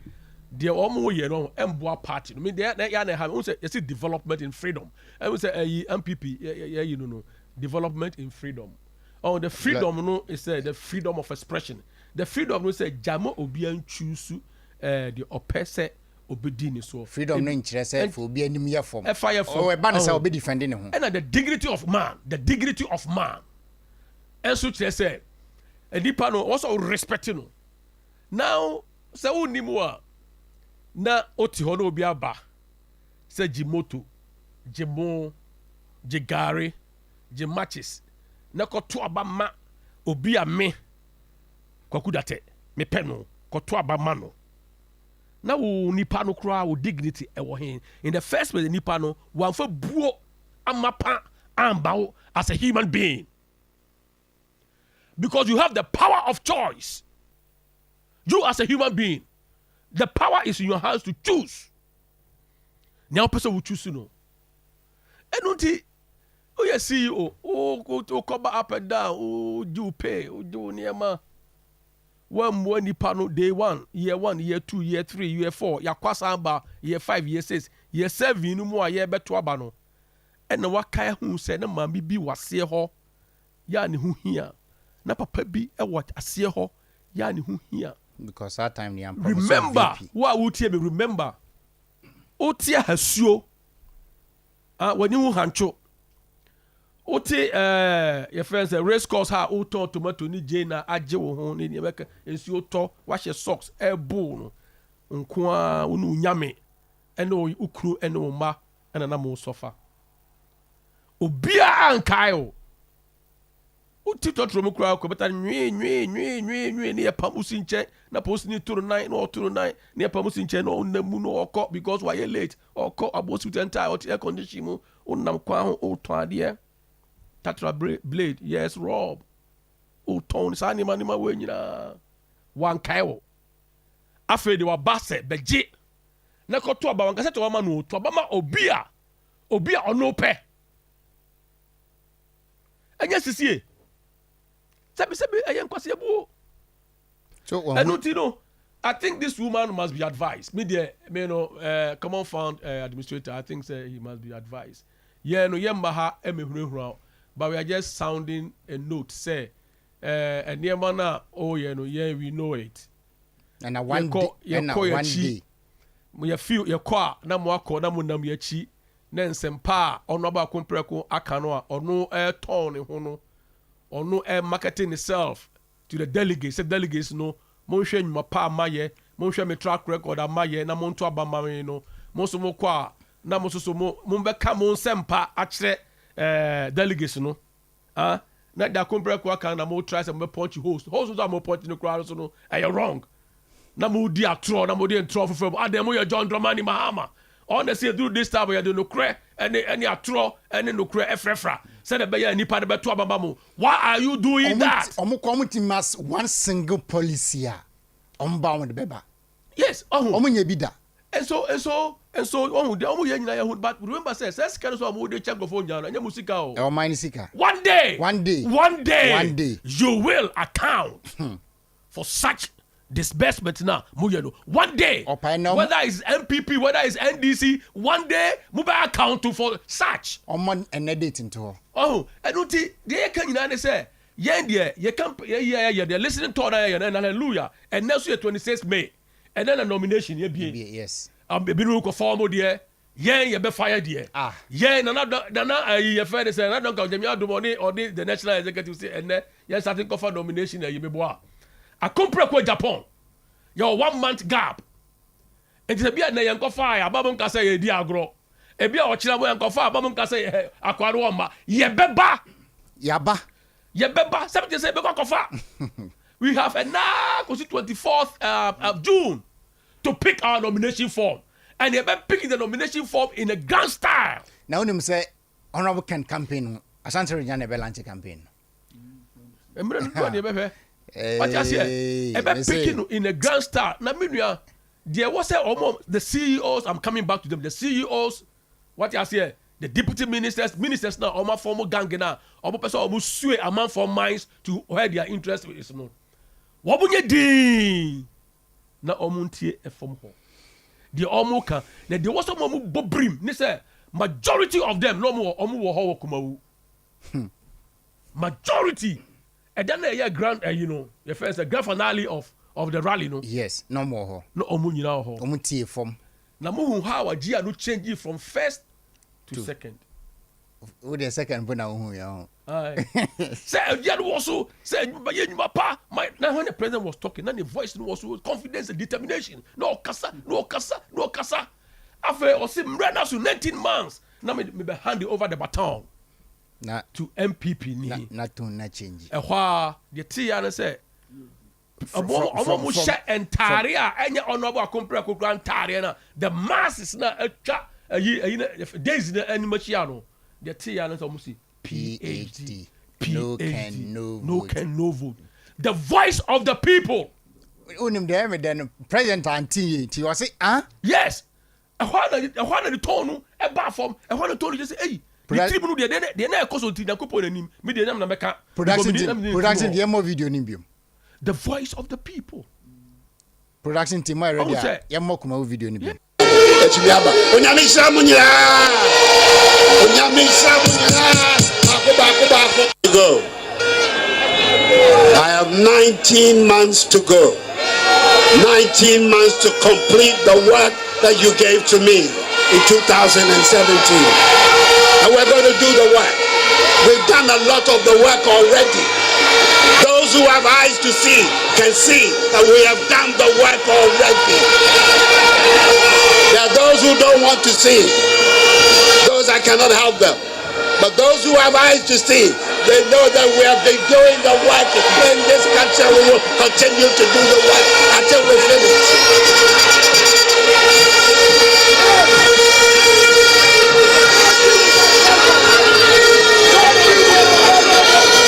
almost MBOA party. I mean, they have you see development in freedom. I would say MPP, you know, development in freedom. Oh, the freedom no is the freedom of expression. The freedom no say jamo obian choose the oppressor obedini so. Freedom no interest for obi anim ya form. Fire form. Oh, e ba na say obi defending him. And the dignity of man, And so say a nipa no also respecting no. Now say woni mu a na oti ho no obi aba. Say jimoto, jimo, jigare, jimatches. Na koto aba ma obi a me kwakudate me peno koto aba ma no na wo nipa no kura wo dignity e wo hin in the first place nipa no wan fa buo amapa ambawo as a human being because you have the power of choice. You as a human being, the power is in your hands to choose. Now person will choose no enunti. Oh, yeah, CEO. Oh, come up and down. Oh, do pay. Oh, do niema. One more nipano day 1, year 1, year 2, year 3, year 4, year kwasamba, year 5, year 6, year 7, no more year beto abano. And the wakaya who said, no man be was see ho. Yani who here. Na papa be a what a see ho. Yani who here. Because that time the remember what would hear me remember. Otia hasio. When you hancho. Ote your friends race course ha o tomato ni jena agye wo ho ni meka ensuo to wahye socks ebo no nko a unu nyame ene ukru ene wo ma ene na mo sofa obia ankai o uti totro mu kura ko beta nwi ni e pamusi nche na posi ni turu 9 no turu 9 ni e pamusi nche no namu no okọ because why late okọ abosu tentai or air condition mu unam kwa ho o to ade Tatra blade, yes, Rob. Oh, Tony, Sani Manima Winina. One Kaiwo. Afraid they were basse, beji. Nako to about one cassette to Manu, to Obama Obia or no pe. And yes, you see. Sabi, I am Quasiabu. So, I think this woman must be advised. Common fund administrator, I think he must be advised. Yeah, no, Yamaha, but we are just sounding a note, say, and near mana, we know it. And one day, we feel your car, Namwako, Namunam Yachi, then Sempa, or Noba Compreko, Akanoa, or no air tone in Hono, or no air marketing itself to the delegates. The delegates no, Monshen Mapa Maye, Monshen me track record, Amaye, Namonto Abamano, Mosumo Qua, Namosumo, Mumbeka Mon Sempa, actually. Delegates no na da compare kwa kan na mo try some punch host was more point in the crowd so no you're wrong na mo di atro na mo di intro for adam mo John Dramani Mahama on the say do this time you do no cre any atro any no cre efrefra say the be ya nipa de beto ababa mo why are you doing that community must one single policy bound beba yes nya bida and so but remember says can so am dey check phone jana nya musika o mine sika one day you will account for such disbursement now one day whether it's MPP whether it's NDC one day mobile account for such on and date into and they can you say you can they're listening to and hallelujah and next year 26 May and then a nomination yes binu ko form there ye be fire there nana ye fair say na don ka jemi adomoni or the national executive say and ye starting for nomination ye be boa akompre ko Japan your 1 month gap and say bia na ye nko fire ababon ka say ye di agro e bia o kira mo ye nko fire ababon ka say akwaro o ma ye beba something say be ko fire we have a now 24th of June to pick our nomination form. And they've been picking the nomination form in a grand style. Now, you say, Honorable Ken campaign, Asante Region Belanche campaign. emre no de bebe what you say e be picking in a grand star na menua there was the CEOs I'm coming back to them the CEOs what you say the deputy ministers now omo form gang na omo person omo sue amount for minds to where their interest is known wo bunye din na omo ntie e form ho the omo kan na there was some omo bobrim ni say majority of them no omo wo ho kumawu majority and then a grand the first grand finale of the rally no yes no more ho no omo nyina ho omo tie form na mo hu how agia no change it from first to second. Who the second bona hu ya. Say agia was so say you pa my now when the president was talking then the voice was so confidence and determination no kasa after o say mrena so 19 months now me be hand over the baton na to MPP ni na to na change ehwa the tia na say omo share entire enya honorable akompre kokura entire na the masses na atwa days na animachia no the tia na so mo see PhD no can no vote the voice of the people unim dem then president anti ti was say yes ehwa na the tone e ba form ehwa na tone just say the tribune de na ekoso na kopo na nim me de na meka production the more video nim biom the voice of the people production team already ya mo kuma video nim biom etubiaba onyamisha munyira akoba go I have 19 months to go 19 months to complete the work that you gave to me in 2017 and we're going to do the work. We've done a lot of the work already. Those who have eyes to see can see that we have done the work already. There are those who don't want to see. Those I cannot help them. But those who have eyes to see, they know that we have been doing the work in this country. We will continue to do the work until we finish.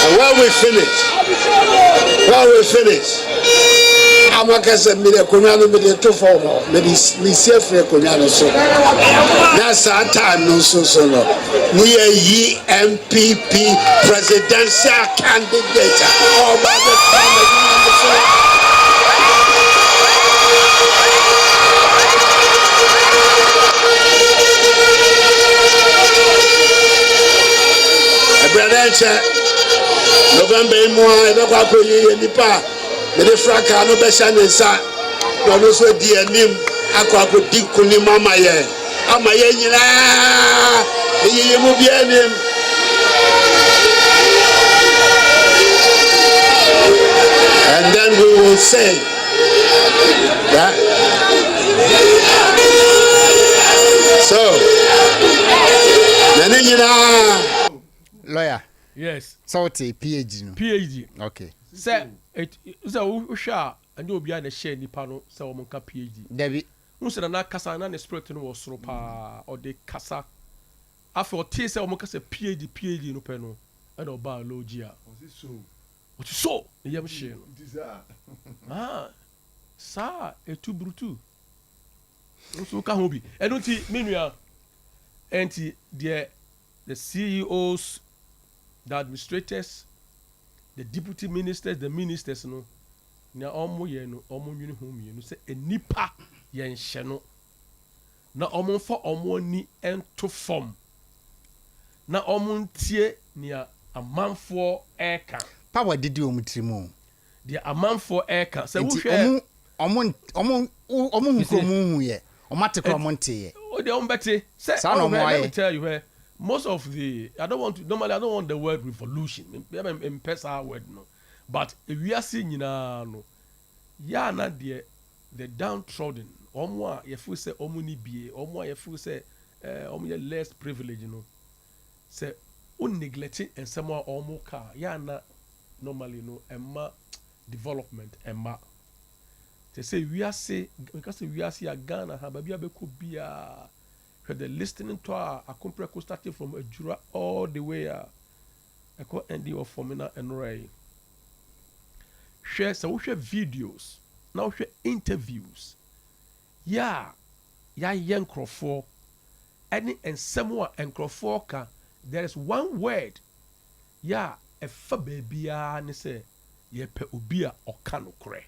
And when we finish, I'm not going to say, me to form, me safe so. That's our time, no so. We are MPP presidential candidate. All by the time November moi ebe kwa koyi nipa me de fraka no be sha nsa no so di anim akwa ko di kuni mama ye amaye nyina yi mu bi anim and then we will say that so nani nyina lawyer yes so te PhD no PhD okay say wo hwa and obi a na share nipa no say wo monka PhD David unse na kasa na spirit no wo soro pa o de kasa afa o tie say wo monka say PhD no pe no e do ba logia o ti so e yam share no sa etu brutu unso ka ho bi e don't ti menua enti the CEOs, the administrators, the deputy ministers, the ministers no na omo ye no omo nwini ho mi no say enipa ye nhye no na omo fa omo ni ento form na omo ntie nia amanfo eka power didi omu trimu the amanfo eka say wo hwe omo nkomu hu ye omo atekro omo nte ye o de omo beti say let me tell you where most of the I don't want the word revolution in pesa word no but if we are seeing nyina no ya na the downtrodden omo a ye feel say omo ni bie omo a ye feel say omo ye less privilege no say un neglecting and someone omo ka ya na normally no emma development emma say we are say because we are see a Ghana ha ba bia be ko bia the listening to a compreko starting from Ejura all the way I call ending of Formina and Ray hwɛ sɛ wohwɛ videos na wohwɛ interviews ya yɛayɛ nkurɔfoɔ ɛne nsɛm a nkurɔfoɔ ka there is one word ya ɛfa baabiara ne sɛ yɛpɛ obi a ɔka nokorɛ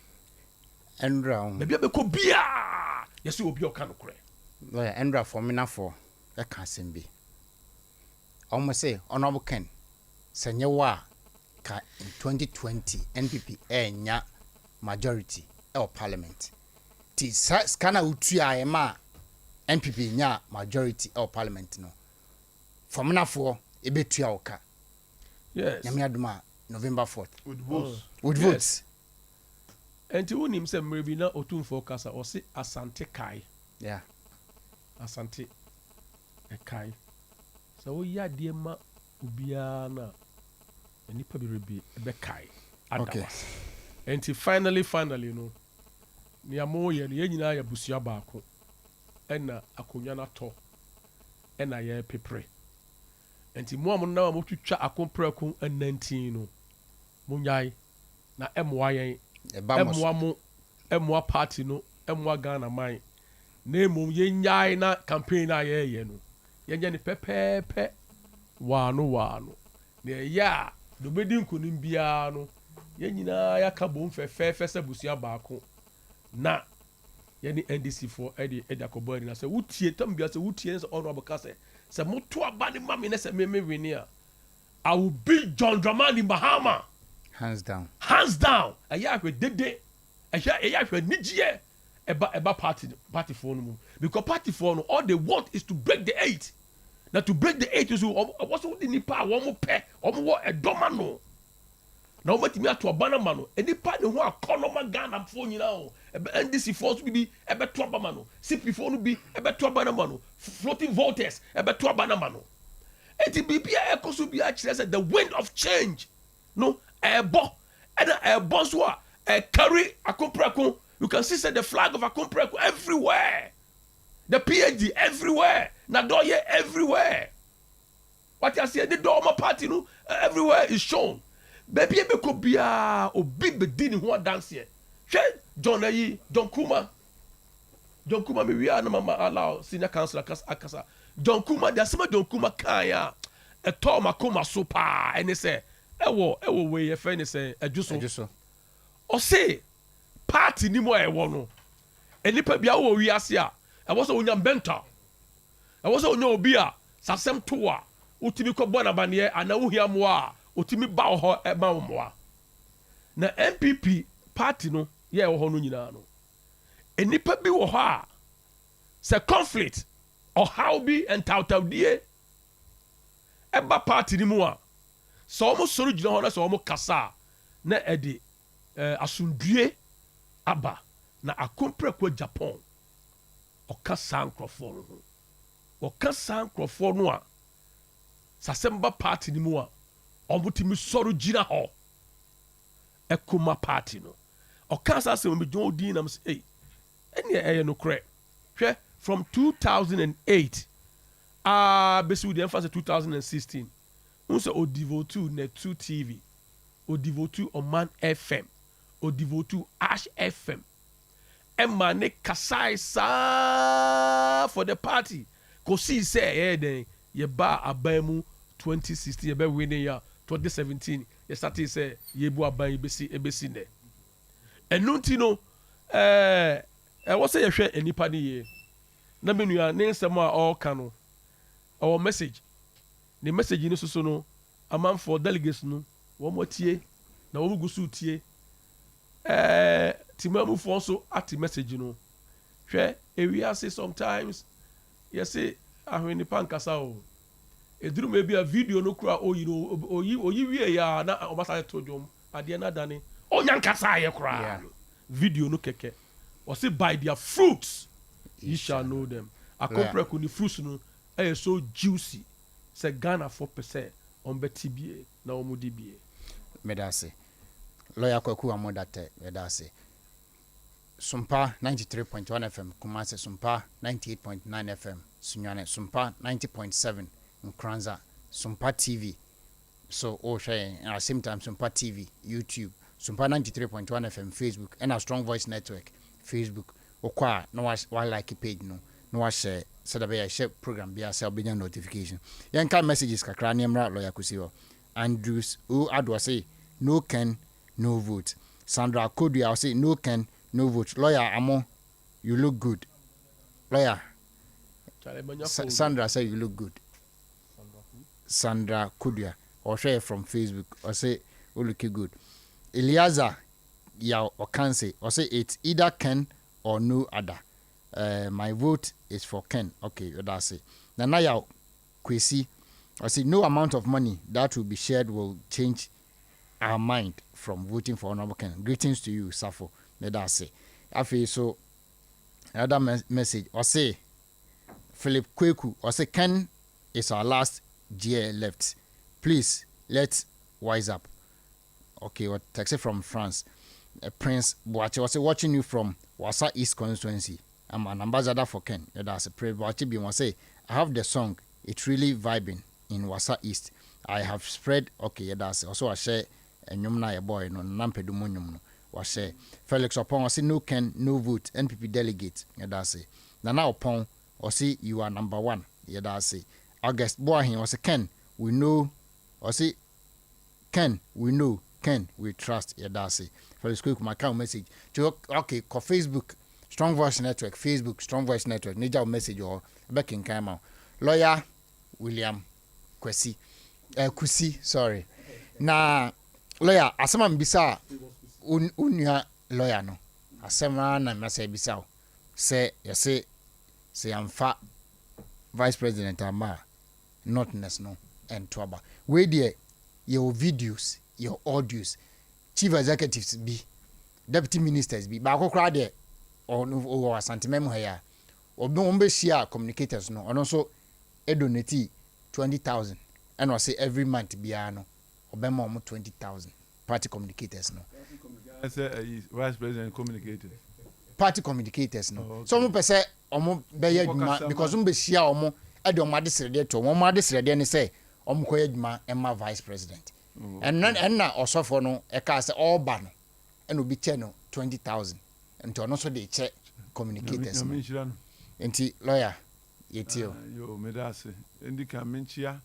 Endra baabi a bɛkɔ biara yɛsɛ obi a ɔka nokorɛ lawyer Endra for ɛka asɛm bi ɔmo say honorable Ken sɛ nyɛ wo a ka in 2020 NPP enya majority ɛwɔ parliament ti skana utua ema NPP nya majority ɛwɔ parliament no for ebetua oka yes nyame aduma November 4th yes. with votes Enti wonim sɛ mmerɛ bi na otumfo kasa ɔse asante kae yeah asante ɛkae sɛ woyɛ adeɛ ma obiara na nipa bebrebe ɛbɛkae okay adawas enti finally no nea moyɛ no yɛn nyinaa yɛ busua baako ɛna akonnwa no atɔ ɛna yɛ pepere enti mo a mo nam a motwitwa akomprɛko anantin no monyae na ɛmoa yɛn ɛmoa party no ɛmoa Ghana man na mmom yɛnyae na campaign a yɛyɛ no yɛnyɛ ne pɛpɛɛpɛ waano na ɛyɛ a na obɛdi nkonim biara no yɛn nyinaa yɛaka bom fɛfɛɛfɛ sɛ busua baako na yɛne NDC foɔ ɛde akɔbɔ ani na sɛ wotie tam bia sɛ wotie sɛ ɔno abɛka sɛ moto aba ne ma me ne sɛ meme wini a I will beat John Dramani Mahama hands down ɛyɛ ahwɛ dede ɛyɛ ahwɛ nigyeɛ ɛba party foɔ no mu because party foɔ no all they want is to break the 8 na to break the 8 is wɔsɛ wode nipa a wɔn pɛ wɔn wɔ ɛdɔma no na wɔn atumi ato ɔba no ma no nipa ne ho akɔnɔma Ghana foɔ nyinaa o NDC foɔ so bi ɛbɛto aba ma no CP foɔ no bi ɛbɛto aba no ma no floating voters ɛbɛto aba no ma no eti biribi a ɛkɔ so bi akyerɛ sɛ the wind of change no ɛbɔ ɛna ɛbɔ so a ɛkari akomprako you can see the flag of akomprako everywhere the PhD everywhere na dɔyɛ everywhere what you see the dɔɔma party no everywhere is shown baabi ebɛkɔ biara obi bɛdi ne ho adanseɛ hwɛ John Kuma mi wia na mama allow senior councillor akasa John Kuma de asema John Kuma kan ya ɛtɔ makoma so paa ɛne sɛ ɛwɔ wei yɛfɛ ne sɛ adwuso ɔse party ni mo a ɛwɔ no enipa bia wɔ wiase a ɛwɔ sɛ onya mbɛnta ɛwɔ sɛ onya obi a sasɛm to a wotumi kɔbɔ nabaneɛ ana wohia mmoa a wotumi ba wɔ hɔ ɛma wo mmoa na NPP party no yɛ ɛwɔ hɔ no nyinaa no enipa bi wɔ hɔ a sɛ conflict ɔhaw bi ntawtawdie ɛba party ni mu a sɛ wɔn sɔrɔ gyina hɔ na sɛ wɔn kasa na ɛde asundue aba na akomprɛko Japan ɔka saa nkurɔfoɔ no ho ɔka saa nkurɔfoɔ no a sasɛm ba party ni mu a wɔn tumi sɔrɔ gyina hɔ ɛkoma party no ɔka saa sɛ wɔn gyina hɔ din nam sɛ ɛnneɛ ɛyɛ no korɛ hwɛ from 2008 bɛsi wo deɛ ɛmfa sɛ 2016 wo sɛ odivotu Net2 TV odivotu Oman FM odivotu Ash FM ɛma ne kasae saa for the party kɔsii sɛ ɛyɛ dɛn yɛba aban mu 2016 yɛbɛwe ne yɛ 2017 yɛsate sɛ yɛbu aban yi ɛbɛsi nnɛ ɛno nti no ɛwɔ sɛ yɛhwɛ nnipa no yie na me nua ne nsɛm a ɔreka no ɔwɔ message ne message no soso no amanfoɔ delegates no wɔn tie na wɔn gu so tie timamufoɔ nso ate message no hwɛ ewiase sometimes yɛse ahwɛ nipa nkasa o eduru ma bi a video no kura oyi wie ya na ɔbasa to dwom adeɛ na dane onya nkasa ayɛ kura video no kɛkɛ wɔse by their fruits you shall know them akomprɛko ni fruits no ɛyɛ so juicy sɛ Ghana 4% ɔmbɛti bie na ɔmudi bie medase lawyer Kwaku Amodate medase SOMPA 93.1 FM Kumase SOMPA 98.9 FM Sunyane SOMPA 90.7 Nkranza SOMPA TV so share at the same time SOMPA TV YouTube SOMPA 93.1 FM Facebook and a Strong Voice Network Facebook okwa no wa like page no wa share so that be share program be a be notification yen ka messages kakra na emra lawyer kusi ho Andrews who adwa say no Ken no vote. Sandra Kodia will say no Ken no vote. Lawyer Amo, you look good. Lawyer Sandra say you look good. Sandra Kodia or share from Facebook or say you look good. Eliaza ya or can say or say it's either Ken or no other. My vote is for Ken. Okay, that's it. Now ya Kwesi I say no amount of money that will be shared will change our mind from voting for Honorable Ken. Greetings to you, Safo. May that say. Afi so another message. I say Philip Kweku. I say Ken is our last GA left. Please let's wise up. Okay, what text from France. Prince Boache was watching you from Wasa East constituency. I'm an ambassador for Ken. That's a prayer. Boache be want say I have the song. It's really vibing in Wasa East. I have spread. Okay, that's also I share. And na boy no nampedu monyum no wa share Felix Opon say no Ken no vote NPP delegate yeah that's it Nana Opon or say you are number 1 yeah that's it August Boahin or say Ken we know or say Ken we know Ken we trust yeah that's it Felix quick my account message okay ko Facebook Strong Voice Network Facebook Strong Voice Network neja message or back in time lawyer William Kwesi Kusi sorry na lawyer asema mbisa unya lawyer no asema na masa bisa se yase se amfa vice president ama notness no and toba we there your videos your audios chief executives be deputy ministers be ba kokra there o asantemem ha ya obe share communicators no ono so e donate 20,000 and I say every month biano obema omo 20,000 party communicators no I say vice president communicator party communicators no okay. So omo pese omo be ya adwuma because omo be share omo e de omo ade srede to omo ade srede ne say omo ko ya adwuma emma vice president and na osofo no e ka say all ba no and obi che no 20,000 and to no so dey che communicators no enti lawyer yetio yo medase ndi ka menchia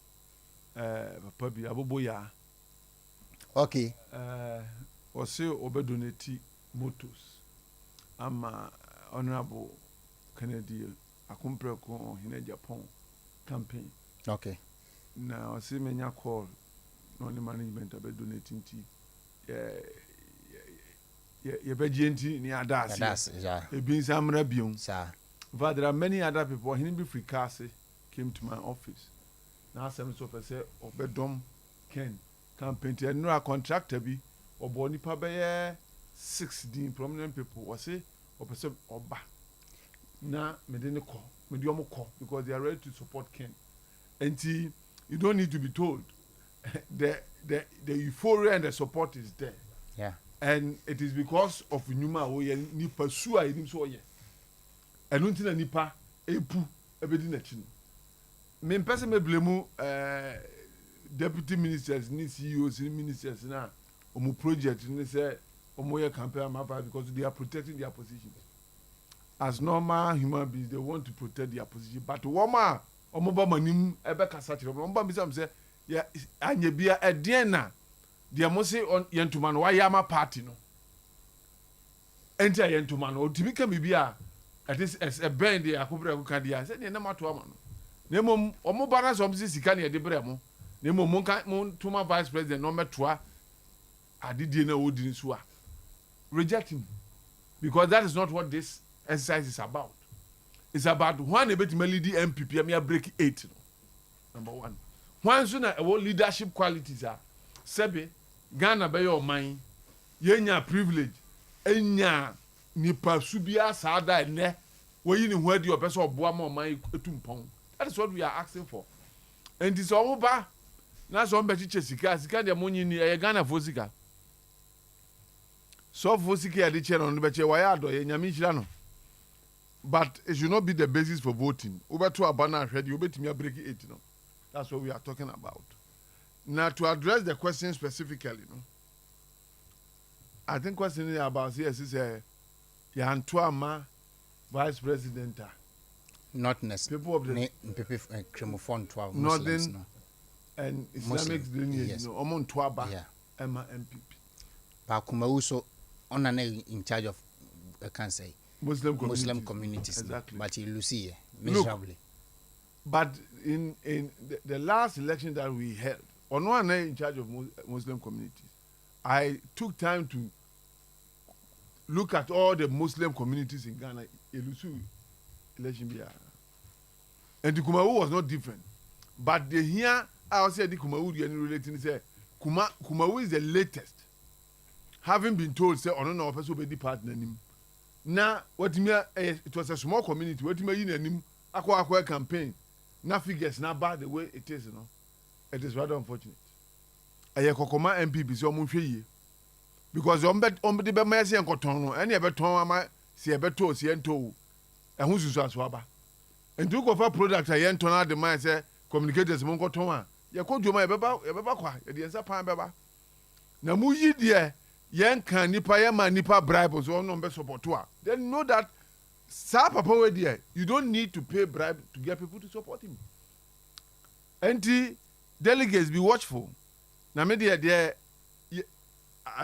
papa bi aboboya okay ose obedonate motos ama honorable Kennedy Agyapongo hine Japan campaign okay na ose menya call no the management obedonate nti ye bejienti ni adase ebi nsamra biom sa but there are many other people hine bi free case came to my office na asem so pese obedom Ken campaign to no contractor bi obo nipa be 16 prominent people was say opese oba na me de ne call me de call because they are ready to support Ken and you don't need to be told the euphoria and the support is there yeah and it is because of nyuma wo ye nipa su a enim so ye enu ntina nipa epu ebedi na chi no me mpese me blemu deputy ministers ni CEOs ni ministers na omu project ni say omu ye campaign mapa because they are protecting their positions as normal human beings they want to protect their position but woma omu ba manim ebe kasa chire omu ba mi say ya anye bia edien na dia mo say on yentuma no wa yama party no enti yentuma no otimi ka mi bia at is a bend dia akobra ku ka dia say ne na mato ama no na mom omu ba na so msi sika na ye de bre mo na mom mon tuma vice president no metoa adidie na odin so a reject him because that is not what this exercise is about. It's about one ebetime lead MPP am break 8 no. Number 1 one so na leadership qualities are sebe Ghana be your mind yenya privilege enya nipa subia sada ene woyi ni ho adi opese oboa ma oman etumpon. That is what we are asking for. And it's all ba na so mbe chiche sika de monyi ni Ghana fo sika so fo sika ya de che no be che wa ya do ye nyame hira no but it should not be the basis for voting over to abana hwede obetimi break 8 no. That's what we are talking about. Now to address the question specifically, no, I think question is about yes is Yantuama vice president. Not necessarily. People of the Cremophone 12 Northern Muslims, no. and Islamic Muslim, lineage, yes. no, Omon Twaba, Yeah. Emma MPP. But Kumauso on an in charge of I can't say Muslim communities. Exactly. But you see Look, miserably. but in the last election that we held, on one in charge of Muslim communities, I took time to look at all the Muslim communities in Ghana. Elusu election be and the Kumawu was not different. But the here I said the Kumawu relating say Kumawu is the latest. Having been told say on no person be partner nim. Now what me it was a small community. What me in nim akwa campaign. Na figures na bad the way it is, you know. It is rather unfortunate. Aye kokoma MPP so mo hwe yie. Because ombe be ma se enkoton no ene e beton ama se e beto se ento ehun susu aso aba. Ntu ko fa product aye enton na de man say communicators mo nkoton a ye kodwoma e beba kwa ye de ensa pan beba. Na mu yi de yen kan nipa ye ma nipa bribe so no be support a. Then know that sa papa we there you don't need to pay bribe to get people to support him. Delegates be watchful. Na me there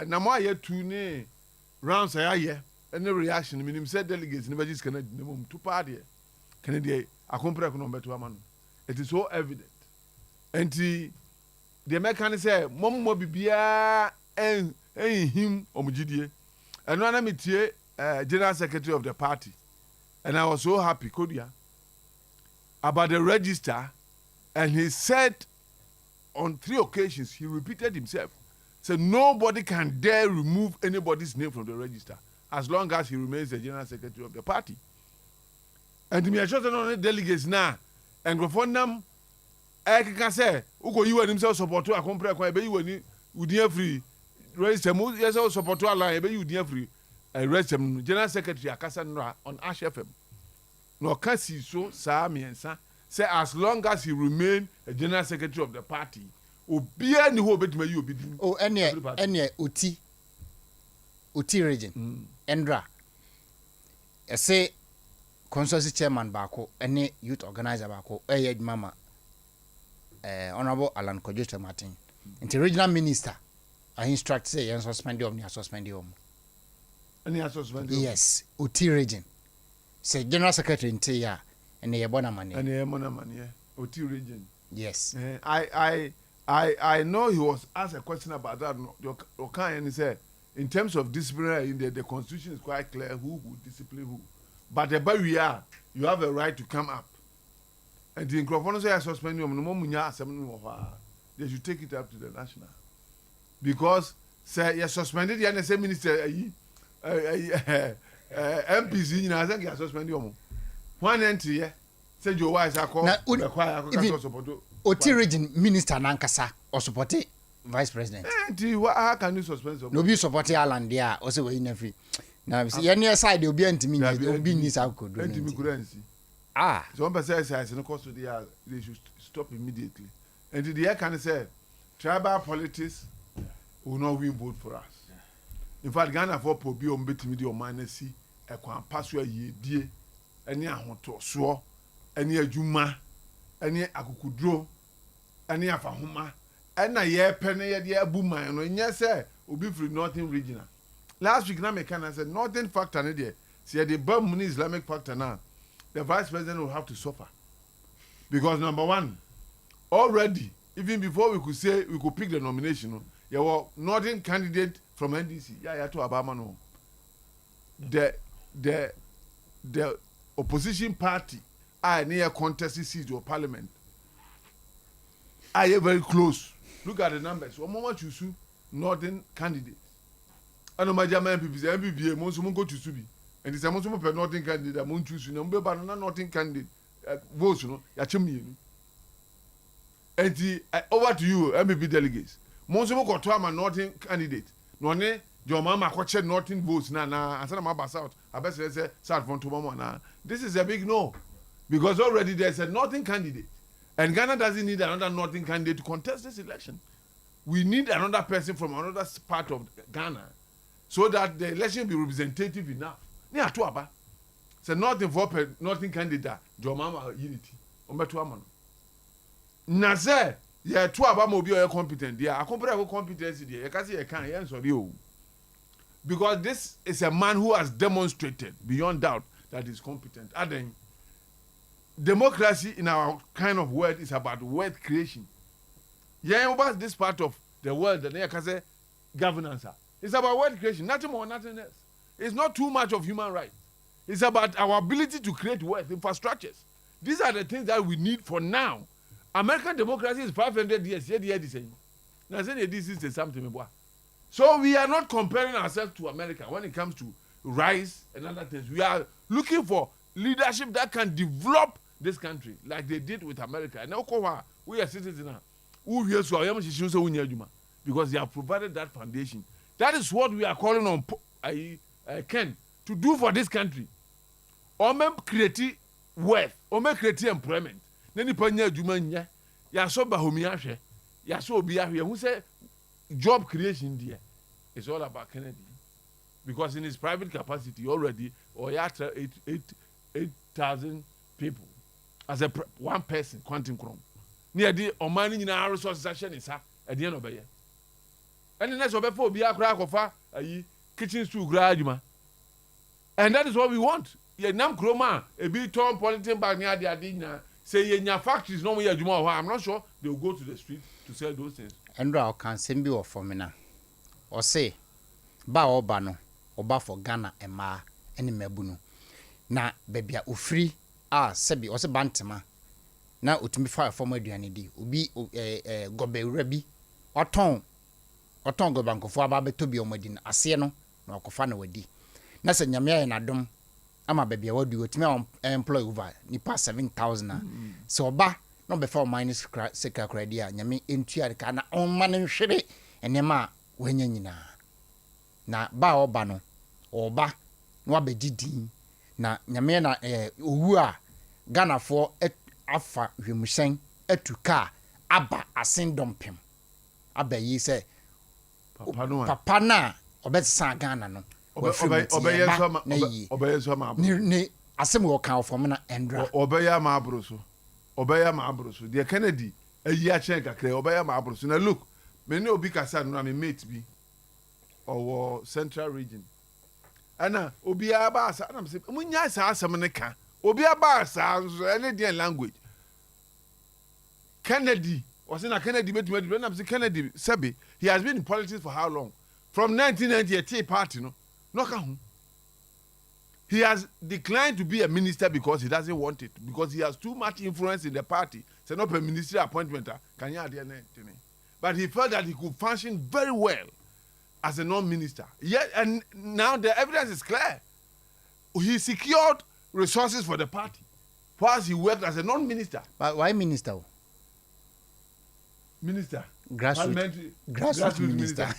na mo aye tu ne rounds aye any reaction minim say delegates ne be Canada ne mum to pa there Canada akompre ko no beto ama no. It is so evident. The mechanic say mom mo bibia en him omugidie. Eno na metie general secretary of the party. And I was so happy, Kodia, about the register. And he said on 3 occasions, he repeated himself, said nobody can dare remove anybody's name from the register as long as he remains the general secretary of the party. And me assure on the delegates now, and go for them, I can say, Ugo, you and himself support to a compare, you would free register, yes, support to a line, you would free. I read some general secretary Akasandra on Ash FM. No kasi so sa miensa say as long as he remain a general secretary of the party, obia ni ho betuma yi obi din. Oh, any Uti region. Endra. I say consortium chairman bako, any youth organizer bako, mama. Honorable Alan Kojote Martin. And regional minister, I instruct say and suspend you. Yes, Uti region. Say general secretary in Tia and the Ebona money. And the Ebona money, Uti region. Yes. I know he was asked a question about that. Okay, and he said, in terms of disciplinary, the constitution is quite clear who will discipline who. But the barrier, you have a right to come up. And the microphone say I suspend you. They should take it up to the national. Because say you suspended the NSA minister. MPC I think you suspend you. One entry, say your wife are called Oti region minister Nankasa or support vice president. How can you suspend someone? No be support Alan there also we in free. Now see near side they will be anti-me will be this how could do. Ah, so one person says no cost to they should stop immediately. And the air can say tribal politics will not win vote for us. In fact, Ghana for Pobi on betimi or minus a quan pass where ye dear any ahonto so any ajuma any akukudro any afahoma and a year penny a year boom and yes sir will be free northern regional. Last week na me can said northern factor there. See the bomb Islamic factor now. The vice president will have to suffer. Because number one, already, even before we could say we could pick the nomination, there were northern candidate from NDC. Yeah, to Obama no. The opposition party are near contested seats of parliament. Are very close. Look at the numbers. One moment you sue northern candidates. And no major MPP, most of them go to Subi. And it's a most of them northern candidate. I won't choose you. But not northern candidate votes. You know, you're and over to you, MPP delegates. Most of them go to a northern candidate. No, ne, your mama coached northern votes now. I said, I'm about South. I best say South from tomorrow now. This is a big no. Because already there's a northern candidate. And Ghana doesn't need another northern candidate to contest this election. We need another person from another part of Ghana so that the election be representative enough. Ni ato aba. Say nothing for nothing candidate. Jomama unity. Ombeto amano. Na say ye to aba mo bi o competent there. Akompere competency there. You can say you can yen sorry o. Because this is a man who has demonstrated beyond doubt that he's competent. And then democracy in our kind of world is about wealth creation. Yeah, about this part of the world that they can say governance. It's about wealth creation, nothing more, nothing else. It's not too much of human rights. It's about our ability to create wealth, infrastructures. These are the things that we need for now. American democracy is 500 years. Now, this is something. So we are not comparing ourselves to America when it comes to rice and other things. We are looking for leadership that can develop this country like they did with America. And we are citizens now. Because they have provided that foundation. That is what we are calling on Ken to do for this country. Ome create wealth, ome create employment. Neni panya adwuma nya, ya so ba homi ahwe, ya so obi ahwe. Who say job creation there is all about Kennedy. Because in his private capacity already, or 8,000 people as one person quantum chrome. Near the Omani in our resources at the end of the year. And the next before be a crack of a kitchen to graduate. And that is what we want. Ye nam kroma a bit torn politician back near the Adina. Say in your factories no more. I'm not sure they will go to the street to sell those things. And I can send you for me now. Or say, ba or bano, or ba for Ghana and ma any mebuno. Na baby ufri sebi or se bantama. Na utumi fire for my duanidi. Ubi gobe rebi or ton go banko for ababe to be omedin asieno na okofana wadi. Na se nyame na dom ama baby wadu utumi employ over nipa 7,000. So ba no before minus seka credit nyame entua ka na onma ne hwere enema wanya nyina. Na ba oba no oba no abedidi na nyame na owu a Ghana for afa hwemusen atuka aba asendompem aba yi se papa na obetsa Ghana no obeyeso ma ni asem wo kan ofo na endra obeya ma abroso de Kennedy ayi a chen kakre obeya ma abroso na look me ne obi kasa no me mate bi owo central region ana obi aba asa na me se munya sa asem ne ka obi aba asa any their language Kennedy was in a Kennedy na me se Kennedy Sebi he has been in politics for how long from 1990 a Tea Party no come. He has declined to be a minister because he doesn't want it, because he has too much influence in the party. Set up a ministry appointment. But he felt that he could function very well as a non-minister. Yet, and now the evidence is clear. He secured resources for the party whilst he worked as a non-minister. But why minister? Minister. Grassroots minister.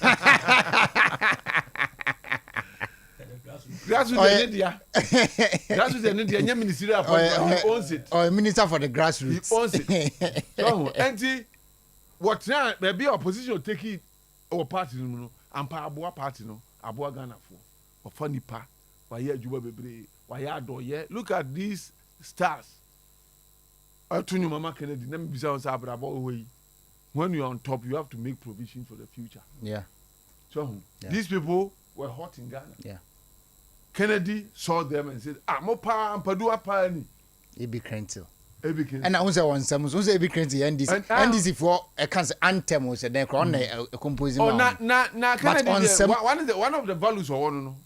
Grassroots in India, ministry appointment, he owns it. Or minister for the grassroots. He owns it. So, and what now, maybe opposition take it, our party, no, and Abua party, no, Abua Ghana for funny pa, why here, Juba Bebre, why here, look at these stars. I told you, Mama Kennedy, let me be sound way. When you're on top, you have to make provision for the future. Yeah. So, these people were hot in Ghana. Yeah. Kennedy saw them and said, Mopa and Padua Pani. Ebi Krentil. And I was on some, was Ebi Krentil and this for a cancer anthem was a necron, a composing. Oh, na Kennedy, one of the values of one.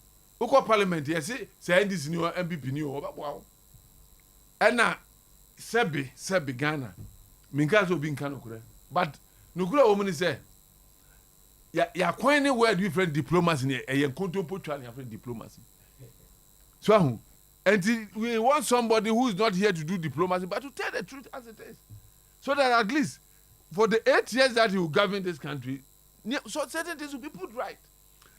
Uko Parliament, yes, say this new MPP new. Wow. And now, Sebi Ghana. Minkazo being Kanokure. But Nukura woman say, ya quite anywhere different diplomacy, a contemporary different diplomacy. So, and we want somebody who is not here to do diplomacy, but to tell the truth as it is. So that at least for the 8 years that he will govern this country, so certain things will be put right.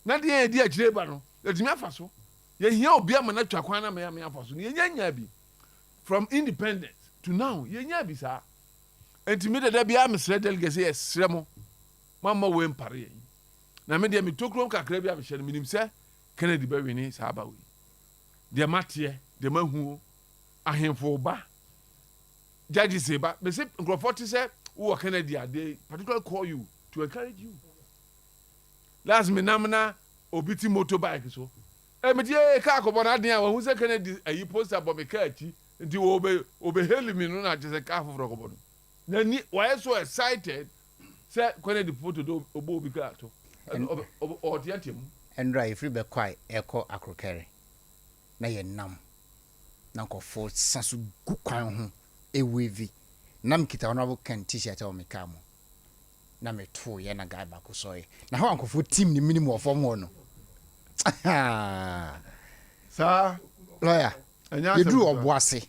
Not the idea of Chebano, that's me faso. You hear Obiama Chakwana me faso. From independence to now, you sir. And to me, that be a misread delegate, yes, Sremo, Mamma Wem Paris. Now, me took Ronka Crabia, Michel, say, Kennedy be wini saa ba we de matie de mahu ahemfo ba judges say ba be say Nkrofoti say who Kennedy they particularly call you to encourage you last me namna obiti motorbike so me die ka ko bona den a who say Kennedy ayi poster bo me ka achi nti obe heli me no na je ka afofro ko bono na ni why so excited say Kennedy photo do obo obi ka to o tiatem Endra if you be quiet echo akrokere na ye nam na ko for sasu gu kwan ho ewevi nam kita honorable Ken t-shirt o me ka mo na me to ye na guy back so ye na ho ankofo team ni minimum of form no sa lawyer you do oboase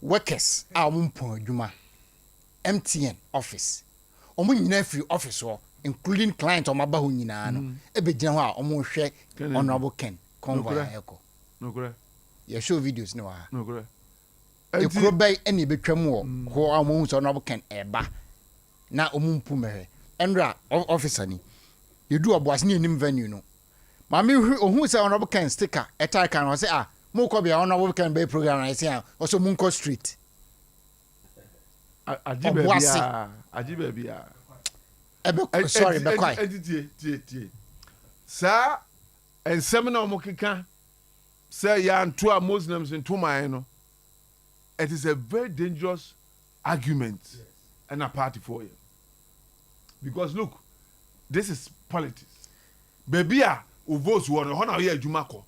workers a mumpon adwuma MTN office omo nyina free office ho including client o maba ho nyina no e be gina ho a omo hwe honorable Ken convoy eko no kore ye show videos no ha no kore e kro bay ene betwam ho omo hu so honorable Ken eba na omo mpu mehe endra officer ni you do oboase ni enim venue no ma me hu say honorable Ken sticker etai kan o say mo ko bia honorable Ken bay program na say also munko street ajibe bia sorry be quiet tie sa ensem na omokeka say ya nto a Muslims into my no it is a very dangerous argument and a party for you because look this is politics baby a who votes won ho na ye adwuma ko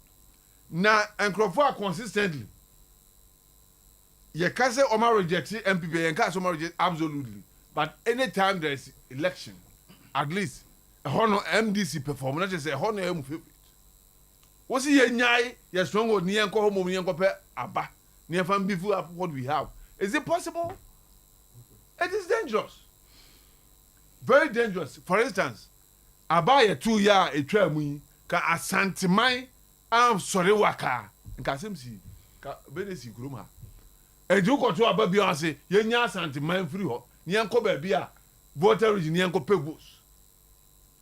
na Nkrofo consistently ye can say Omar reject MPP ye can say Omar reject absolutely but anytime there is election at least hono MDC perform not just say hono em favorite what see ye nyai ye strong o ni enko homo ni enko pe aba ni efam bifu up what we have is it possible it is dangerous very dangerous for instance aba ye 2 year etwa mu ka asanteman am sore waka nka semsi ka benesi kurum ha eju ko to aba bia ase ye nya asanteman free ho ni enko ba bia voter region ni enko pebos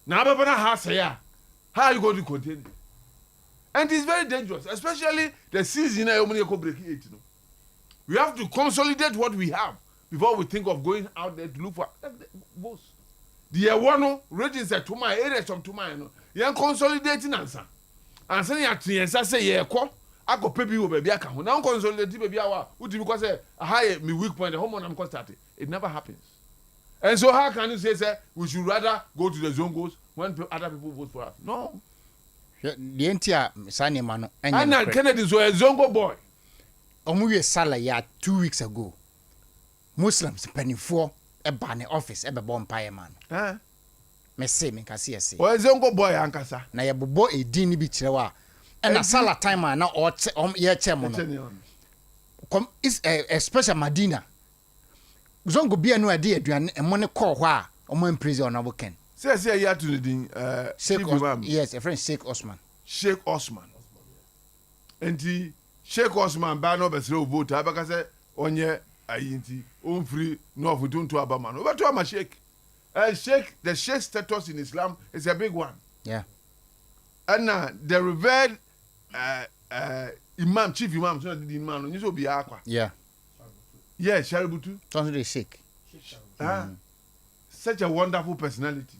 na aba na ha say how you go to contain it? And it's very dangerous especially the season na you go break it no we have to consolidate what we have before we think of going out there to look for votes the one regions at Tuma areas of Tuma no you consolidating answer and say ya tiensa say ye ko akope bi wo ba bi aka ho na consolidate ba bi awa uti because say high me weak point the home am start it never happens and so how can you say we should rather go to the zongos when other people vote for us no the entia sane ma no anya Kennedy so a zongo boy omuwe sala ya 2 weeks ago Muslims penifo e ba ne office e be bo mpaye man me say me kase ese o zongo boy ankasa na ye bobo edin ni bi kirewa e na sala time na o ye chem no come is a special Madina zongo bia no ade aduane e mo ne call ho a o man praise honorable Ken say ya to the din yes a friend Sheikh Osman enti Sheikh Osman ba no be sere vote abaka say onye ayinti on free no of to abama no but am Sheikh the Sheikh status in Islam is a big one and the revered imam chief imam so the imam no so be akwa Shaributu don't they Sheikh such a wonderful personality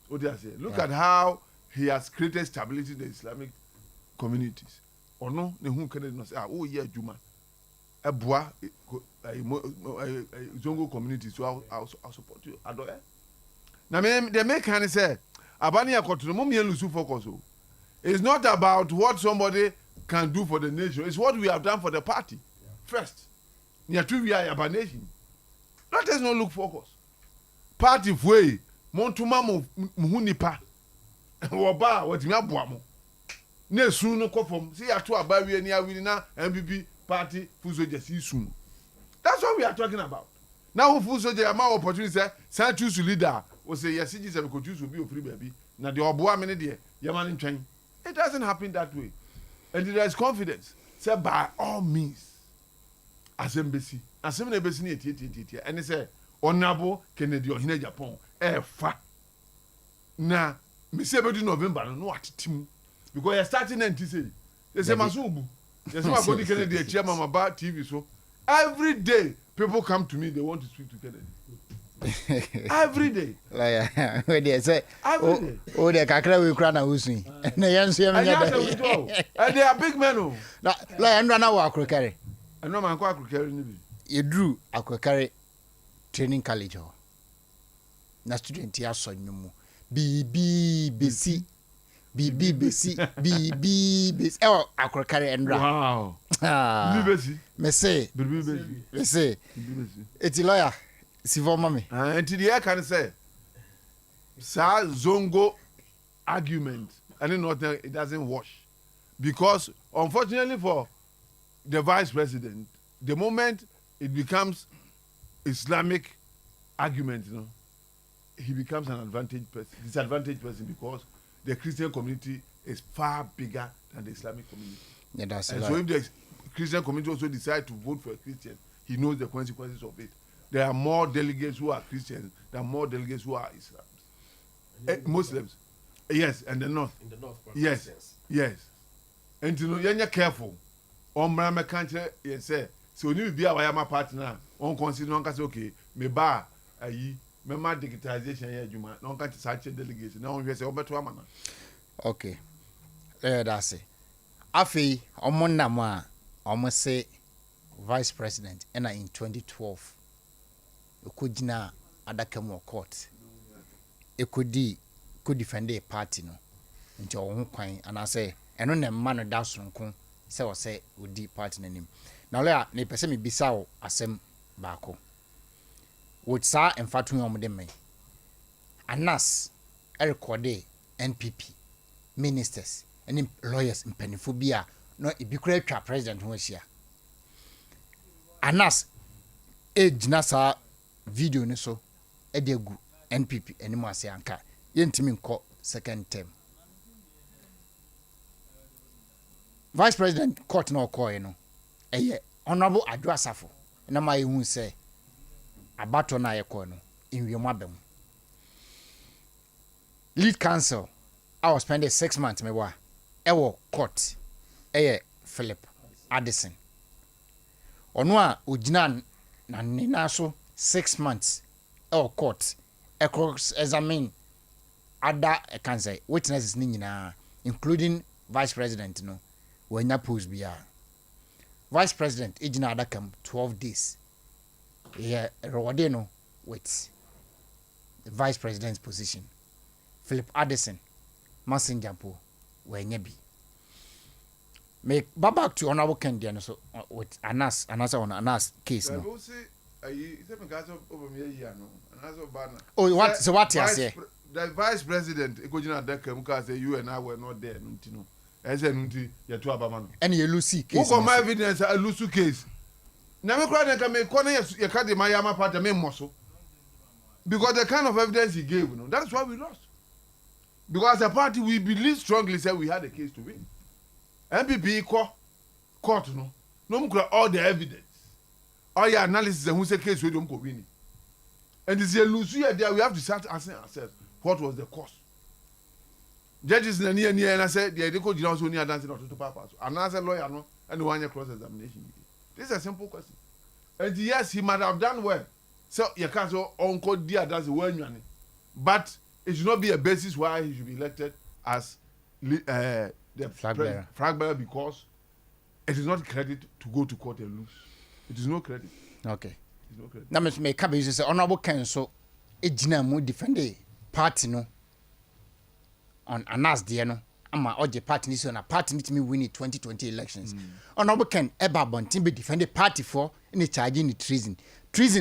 what do I say look at how he has created stability in the Islamic communities ono ne hu Kennedy no say oh yeah juma eboa zongo community so I'll support you adoye na me the make can say abani akoto mo me lose focus o it's not about what somebody can do for the nation it's what we have done for the party first near to we are nation let us not look focus party way montuma mo hunipa wo ba wo timi aboa mo na su no kofom see ato abawie ni awini na MPP party full soldiers isu that's what we are talking about now full soldier am opportunity say choose leader we say yes Jesus we could choose be free baby na the oboa me ne de yaman ntwen it doesn't happen that way and there is confidence say by all means asembesi na ebesi na tie and say honorable Kennedy Agyapong fa na me say be November no atitim because you starting and say they say masubu they say my body Kennedy a chairman about TV so every day people come to me they want to speak to Kennedy. Every day. Like where they say every day. Oh they kakra we kra na usun. Na yan so and they are big men oh. Like andra na wa akrokare. And no man kwa akrokare ni bi. You drew akrokare training college ho. Na student ya so nyumu. BB besi oh akrokare andra. Wow. Ah. Besi. Me say. Me say. It's lawyer. Sivo mami. Until the air can say, Sir Zongo argument, and then not it doesn't wash. Because unfortunately for the vice president, the moment it becomes Islamic argument, you know, he becomes an disadvantaged person because the Christian community is far bigger than the Islamic community. Yeah, that's and so if the Christian community also decide to vote for a Christian, he knows the consequences of it. There are more delegates who are Christians than more delegates who are Muslims. Yes, and the north. In the north. Yes, yes. And you know, you're careful. On my country, yes, sir. So you be our partner. On consider on say okay, me ba ayi, me ma digitization here juma. No can such a delegation. Now we say obeto amana. Okay. That's it. Afi omonna mo a omo say vice president and in 2012 ekojina adakam court ekodi could defend a party no nti ohun kwan ana say eno na mma no da soronko say o say odi party nanim na le a ne pese me bisa wo asem baako would sa emfatu yom de me anas e recorde NPP ministers and lawyers mpanifo bia no ibikura twa president ho hia anas ejina sa video ni so e de gu NPP enimu ase anka yentimi nko second term vice president court na okoye no eye honorable Adwo Asafo na ma ehun se abato na yeko no inwiemu abem lead counsel I was spending 6 months me wa ewo court eye Philip Addison ono a ogina na nina so 6 months court across examine other can say witnesses ni nyina including vice president no wanya post bia vice president ejina adakam 12 days reward no with the vice president's position Philip Addison messenger po wanya bi make back to honorable Kennedy no so with Anas case no oh what so what you say the vice president ekojina adakam ka say you and I were not there no eze nti ye to abama no and you lucy case who my evidence a lucy case na me kra na me kone ye ka de mayama part me moso because the kind of evidence he gave no that's why we lost because as a party we believe strongly say we had a case to win MPP court no mkura all the evidence all your analysis and who say case we don't go win and this year lose here there we have to start asking ourselves what was the cause. Judges na near and I said the Delegate you also near dancing to purpose. And as a lawyer no and one year cross examination. This is a simple question. And yes, he might have done well. So you can't so uncle dear that's the one money. But it should not be a basis why he should be elected as the flag bearer because it is not credit to go to court and lose. It is no credit. Okay. It is no credit. Now me cabbage say honorable counsel ejina mu defend the party no on Anas there no ama oje party this on a party need me win the 2020 elections. Honorable Ken eba bontin be defend the party for in charging the treason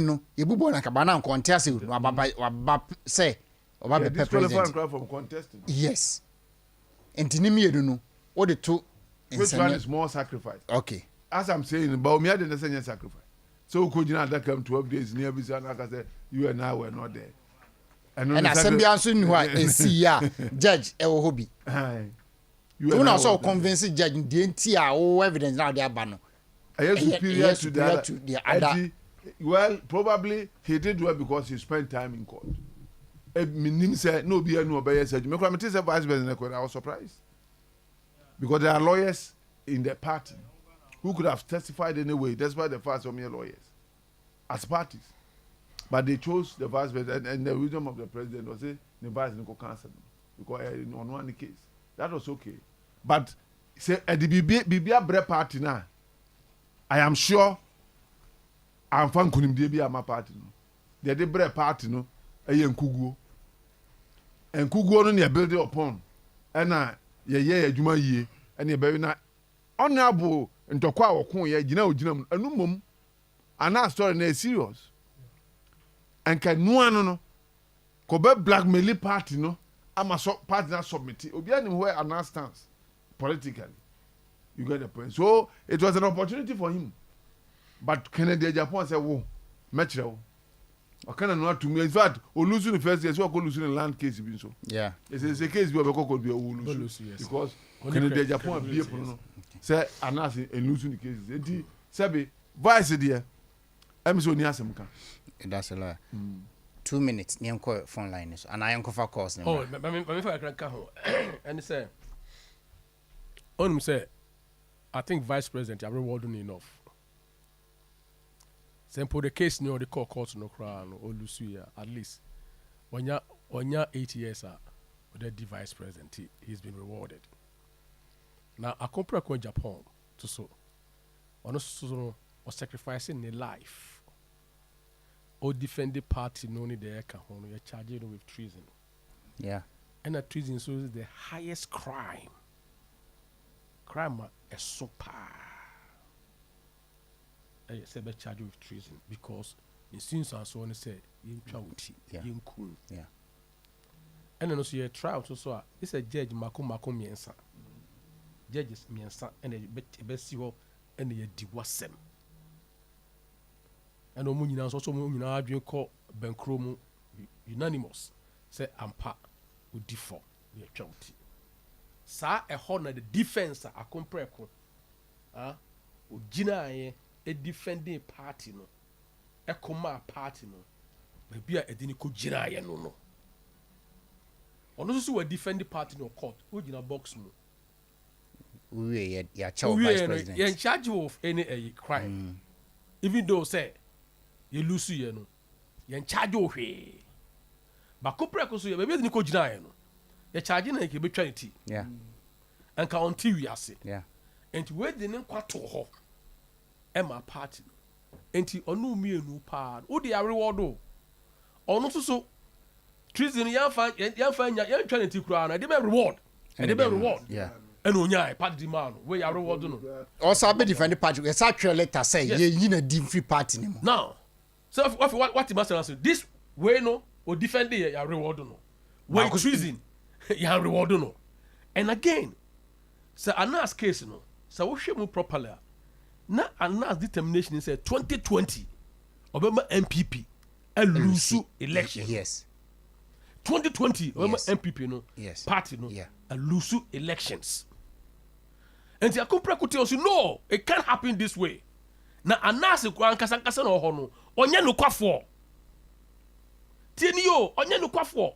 no yebubo na kabana on contest no ababa say oba be president from contesting. Yes entinimi edu no o de to which one is more sacrifice? Okay, as I'm saying about me I didn't say sacrifice so kojina that come 12 days near be say say you and I were not there. And assembly also knew judge ewo hobi you know so convince judge the entire evidence now they are ban superior to the other. Well, probably he did well because he spent time in court. minim say no be no obey say me kwa me say vice president I was surprised because there are lawyers in the party who could have testified anyway despite the fact of me lawyers as parties, but they chose the vice president and the wisdom of the president was say the vice no cancel because on one case that was okay, but say at the Bibia Bre party now I am sure I'm fan kunim de bi ama party no the Bre party no nkuguo no ne build upon na ye adwuma yie na be na honorable ntokwa awoko ye gina mu anu mom ana story na serious anka nuan no ko be blackmail party no ama so party na submit obi ani where ana stance politically, you get the point. So it was an opportunity for him, but Kennedy Japan said wo metro I cannot not to me. In fact, we lose in the first case. We are losing in land case. Yeah. It's a case we are going to lose because Kennedy Japan be say anas and losing the cases. Enti sabi vice there. I'm so near some. That's a lie. 2 minutes. Near call phone line is and I am for course. Oh, but I can come and say, say, I think vice president are rewarding enough. Simple the case no the court no crown or Lucia at least when you're 8 years with the vice president he's been rewarded. Now I compare with Japan to so or sacrificing a life or defend the party no need the you're charged with treason. Yeah. And that treason is the highest crime. Crime is SOMPA. I say be charged with treason because in since and so on say in chawuti in cool. Yeah. And then also your trial so it's a judge mako miensa. Judges miensa and a best you and the diwasem. And no money now so money now adwin call Benkromu unanimous say ampa would default the chawuti. Sa a honor the defense a compare ko ugina a defending party no a coma party no maybe a dinico gina no also a defending party no court who in a box no we vice president you're in charge of any crime even though say you lose you know you're in charge of it but compare ko so maybe dinico gina no you're charging like you be trying to yeah and can until we are say yeah and where the name kwato ho Emma party enti onu mienu pa o dey reward o onu so treason yan fa yan twa nti kura na dey be reward yeah and onya party man we ya reward no also be defend party we say letter say ye na di free party no now so what the master say this way no o defend ya reward no when treason ya reward no and again so anas case no so we hwe mu properly na anas determination is 2020 obama MPP and lose election. Yes. 2020 obama Yes. MPP no Yes. party no Yeah. and lose elections. And the compare also no, it can't happen this way. Na anas kwa nkasa na ho no onye no kwafo. Tieni yo onye no kwafo.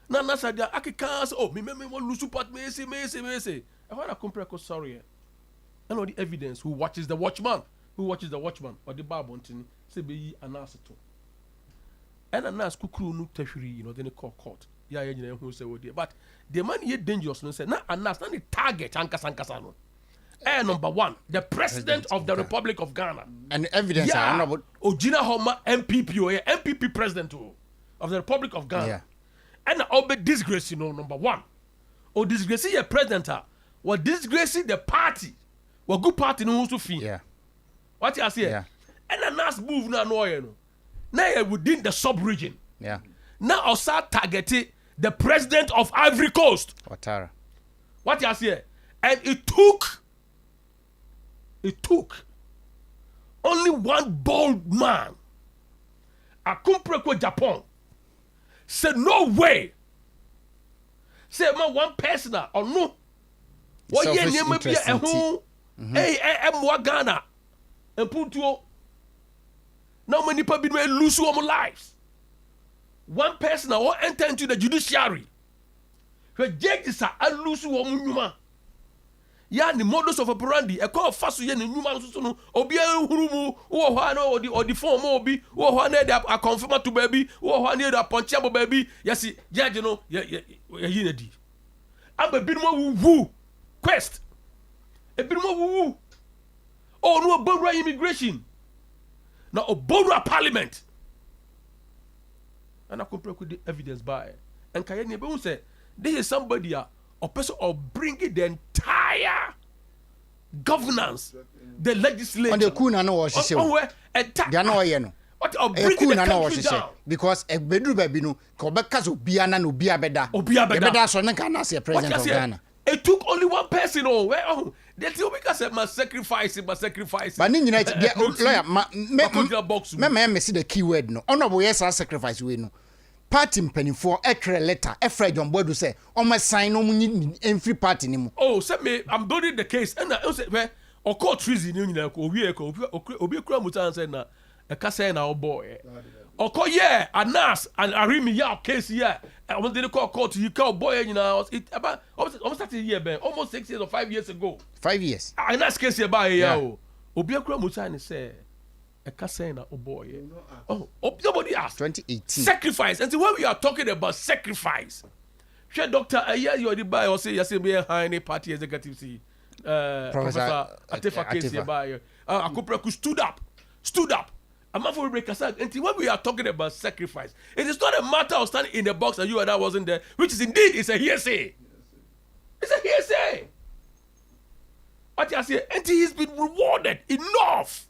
Na nasa dia akika say oh me won lose part me say. E ho compare ko sorry. And all the evidence who watches the watchman or the Bible until say be anas to. And anas kukuru no tashiri then court. Yeah, who say what but the man here dangerous no say na anas na the target ankasa no. Number one, the president of the Republic of Ghana. And evidence are not Ojina Homa MPP or MPP president of the Republic of Ghana. Yeah. And obe disgrace number one. Or disgrace your president or disgrace the party. Or good party no to fee. Yeah. What you say? Yeah. And a nice move now no. Now within the sub-region. Yeah. Now also targeted the president of Ivory Coast. Ouattara. What you say? And it took only one bold man. Akumpreko Japan said no way. Say man one person or no. What ye name be a who? Hey, Ghana. And put you. Now many people been lose your lives. one person that will enter into the judiciary. The judges are lose woman. Ya the modus of operandi e call fast ye ne nyuma so no obi hurumu wo ho na or the form obi wo ho na dey a confirm to baby wo ho na dey ponche abo baby yes judge no ye yi na di amba binum wu quest e binum wu oh no obora immigration na obora parliament and I compare with the evidence by and kaye ne be who say this is somebody or person or bringing the entire governance, the legislation. On the kuna no was she. They are no yeno. Or bringing the country down. Because a bedroom baby no, Kobeka's Obiana no be a beda. Obia so na say president of Ghana. It took only one person. Oh, where that's because I must sacrifice. But in United, me see the keyword no. Honorable yes, I sacrifice we no. Party mpanimfoɔ ɛtwerɛ letter ɛfrɛ John Boadu sɛ ɔmo sign no munyi every party ni mu. Oh, say me I'm building the case and I say where or court treason ni nyina ko obi kura mutan say na ɛka say na oboy. Or call yeah anas and arimi ya case yeah. Ɔmo dey call court you call boy nyina it about almost 30 years ben almost 6 years or 5 years ago. 5 years. Anas case here by yeah o. Obi kura mutan say a casena, oh boy. Oh, nobody asked. 2018. Sacrifice. And so when we are talking about sacrifice, sure, Doctor, you are the buy or say, you say, be a high party executive, Professor Atefa Casey, Akupreku stood up. I'm not for break aside. And when we are talking about sacrifice, it is not a matter of standing in the box and you and I wasn't there, which is indeed, it's a hearsay. It's a hearsay. But I say, and he's been rewarded enough.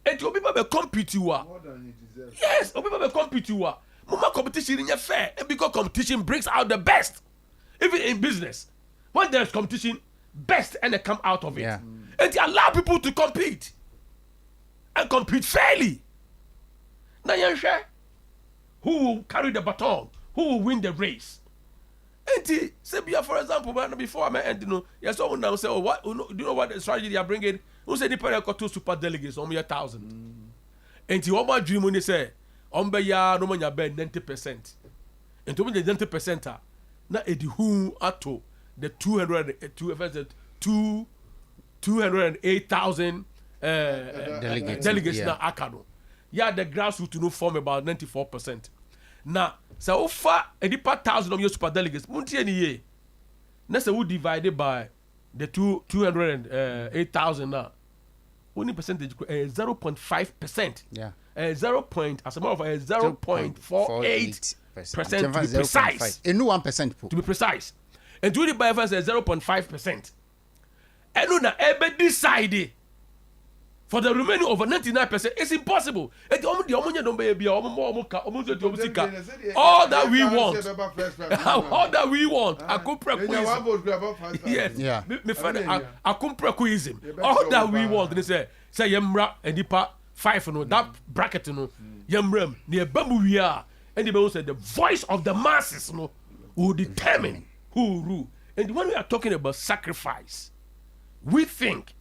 And you people be compete you are. Yes, people be compete you are. Mama competition in your fair, and because competition brings out the best. Even in business, when there's competition, best and they come out of it. Yeah. And they allow people to compete and compete fairly. Now you share who will carry the baton, who will win the race. And say, for example, before I end, yes, someone now say, oh, what? Do you know what the strategy they are bringing? Who said the parent got 2 super delegates on 1,000? And the Oma dream when they say, ya no man ya bet 90%. And to me the 90% now it who ato the 208,000 delegates now akano. Yeah, the grassroots no form about 94%. Now, so far a deeper 1,000 of your super delegates, munti any ye. Now so we divided by the 208,000 now. Only percentage 0.5%. Yeah. 0.48% to be precise. A new 1% to be precise. And to the by 0.5%. And now every decide for the remaining over 99%, it's impossible. All that we want. All that we want. Yes. Yeah. All that we want. They say Yemra and Dipa 5 no that bracket no Yemram near Bambu we are. And the people say the voice of the masses no will determine who will rule. And when we are talking about sacrifice, we think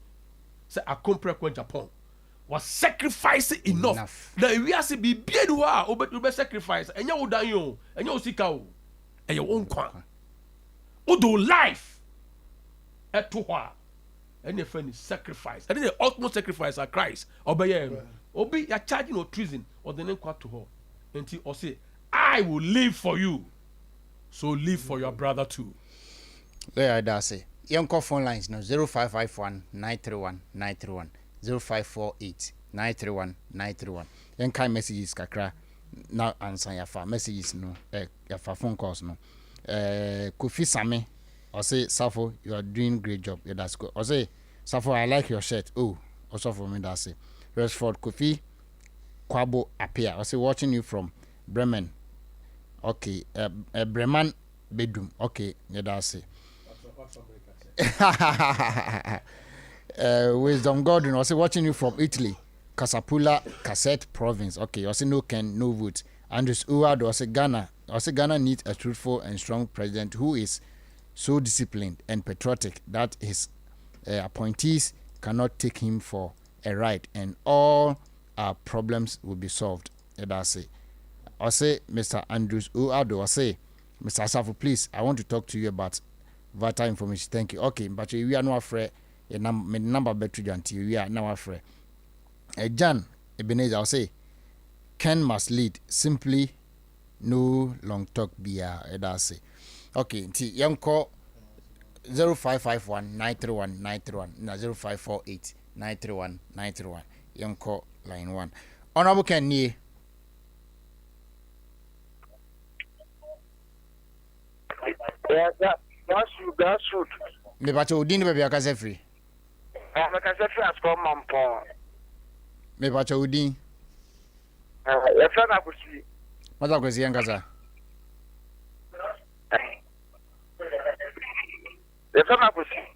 say Akompre Japan was sacrificing enough. Now we are saying be biedwa obe sacrifice and you dan yo and you sika o and your own kwan. Odo life etowa and your friend is sacrifice. And then the ultimate sacrifice are Christ. Obe you are charging no treason or the name quat to her. Until or say I will live for you. So live for your brother too. There I say. Young call phone lines now 0551 931 931 0548 931 931. Young kind messages kakra now answer your messages no your phone calls no. Kofi Same or say Safo you are doing great job. Yeah, that's good. Or say Safo I like your shirt. Oh, also for me that's it. Rashford Kofi Kwabo appear. I say watching you from Bremen. Okay, Bremen bedroom. Okay, yeah that's it. Wisdom Gordon also watching you from Italy, Casapula, Cassette Province. Okay, also no Ken, no vote. Andres Uwado also Ghana. Also Ghana needs a truthful and strong president who is so disciplined and patriotic that his appointees cannot take him for a ride, and all our problems will be solved. That's it. I say Mr. Andrews Uado, I say Mr. Asafo, please, I want to talk to you about vital information. Thank you. Okay, but we are not afraid. My number better until we are now afraid. John Ebenezer, I'll say Ken must lead. Simply no long talk be that's it. Okay, until young call 0551 931 931 0548 931 931. Young call line 1. Honorable Ken Nye. Yeah, that's good. Me bacha udin baby akase free. I'm a cassette as for Mampon. Me bacha udin. Your friend I could see. Mata kwesi yankasa. Your friend I could see.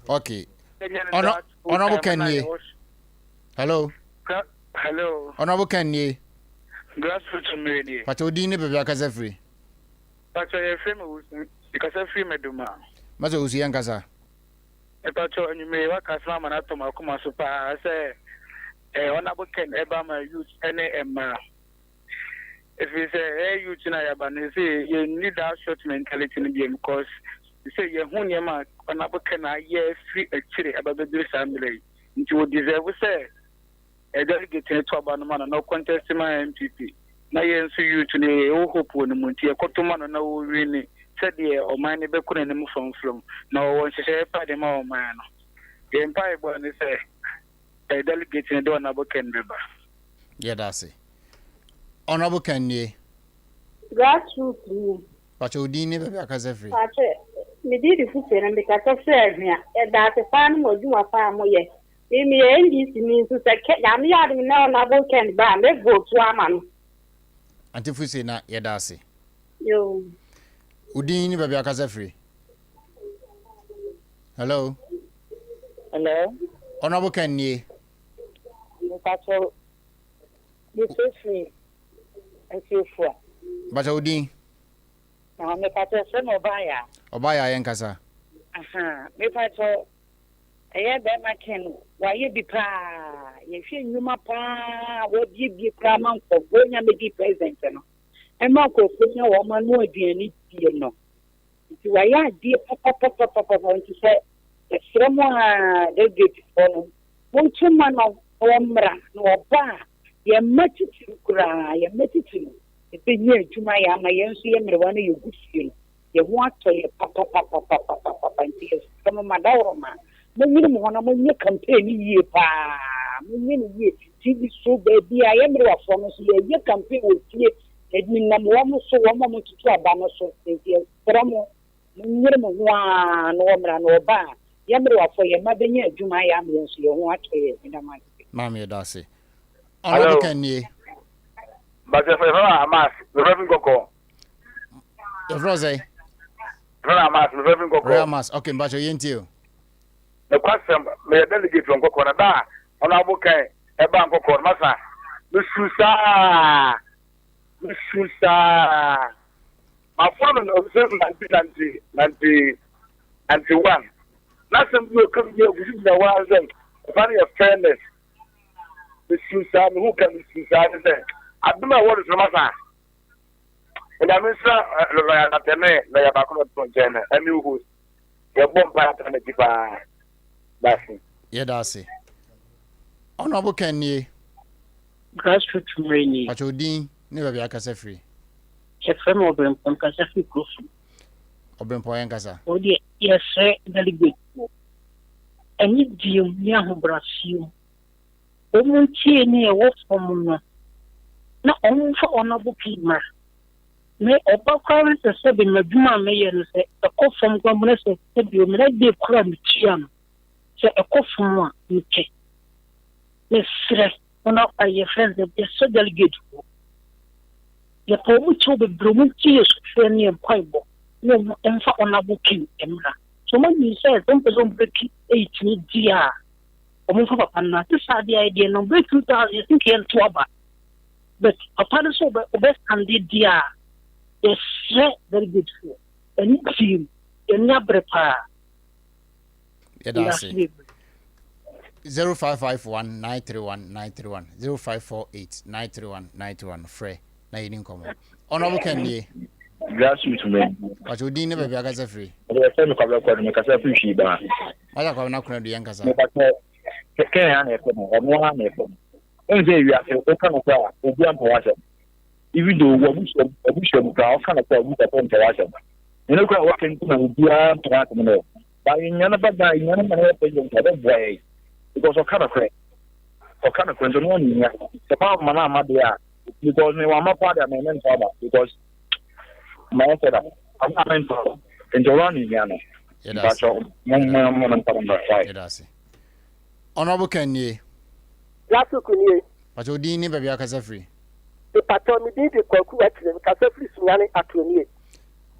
Okay. Honorable Ken Nye. Hello. Hello. Honorable Ken Nye. Grassroots media. Bacha udin baby akase free. But your friend was because I free meduma. Mata usi yankasa. Epacho and you may work as Mama Atoma Kuma Super. I say, Honorable Ken Ebama youth any Emma. If you say, hey, you Chinayaban, you say you need that short mentality in the game because you say you're Hunyama, Honorable Ken, yes, free a chili about the assembly. You would deserve, we say, a delegate to Abanama, no contest in my MPP. Now, you see you today, oh, hope when the Muntia Cotumano, no, really. Said the or mine be couldn't move from no one say party more man. The empire born say a delegate in the honorable Ken River. Yeah, that's it. Honorable Ken Nye. Grassroots. Bacha udin baby akase free. Me did the food and because of fair here. That's a fan was do a farm. Yes. Me NDC means to say, I'm yarding now, honorable Ken Ban. Let's go to a man. Until we say na, yeah, that's it. Yo. Udin baby akase free. Hello. Hello. Honorable Ken Nye. Patrol. This is free. And so for. Bacha udin. Now, me patrol some Obaya. Obaya yankasa. Me patrol. I had that my Ken. Why you be pa? You feel you ma pa. What you be cramming for going and be present. And Marco, you woman, no, dear, no. If I had dear papa, to say, the someone they get for one two man of Omra, no bar, you're much to cry, you're much to. It's been near to my young see and one of you good feel. You want to your papa, and tears some of my daughter, man. No minimum one of your campaign year, pa. Minimum year, TV so baby, I am real from us here. Your campaign will see it. Edmin na mo so wo mo tutu aba no so nti promo nyere mo ho a no mra no ba ye mre wa fo ye ma benya adwuma ya mre so ye ho atoye ina ma Mama dase. Honorable Ken Nye. But if I mass, the Reverend Coco. The Rose. Mass, the Reverend Coco. Real mass. Okay, bacha yentio. The question may delegate from Coco na honorable Ken Eba Coco masa. My father was 1991. Last time we come here, we didn't know what I was value of fairness. The Susan, who can be Susan? I don't know what is the matter. And I mean, sir, I have a Jenna, and you who you're born by a that's it. Yeah, that's it. Honorable Ken Nye. Grassroots rainy. Bacha udin never be akase free. A friend of them from Casafi Group. Obempo yankasa. Oh, dear, yes, sir, delegate. And you deal near Brazil. Woman, tea near what from not only for honorable Pima. May Opa Current a seven Majuma Mayor say a cough from Governor said, you may not be a crime, Chiam. Say a cough from one, you take. Let's stress one of your friends that they're so delegate. The poem to be blooming tears, friendly and quiet. No, and for honorable King, Emra. So when you say, don't break 18 DR. Or for Papa, this are the idea, no break 2000, you think you're to about. But upon so best and the DR. Yes, very good for any team, any prepare. Yeah, that's it. 0551 931 931 0548 931 931 frɛ na yɛni nkɔmmɔ honorable Kennedy grassroots men but you didn't never be a free the same cover for me kasa fi shi ba mother kwa na kuna do yankasa me ba ke ya na efo mo mo ha na efo on say we are o kan kwa obi am wa sha even though obi show ka o kan kwa obi ta pon ta wa sha you know kwa working na obi am ta ko no ba nyana ba nyana ma na pe yo ta ba boy because o kan kwa so no ni ya se pa ma na ma de a because me wa ma pa da me men ta ba because my answer that I'm not meant to enjoy Ghana. That's all. Honorable Kennedy. Last week, but you didn't never be a casa free. The patron did the Koku accident, Casa Free Sunani at 28.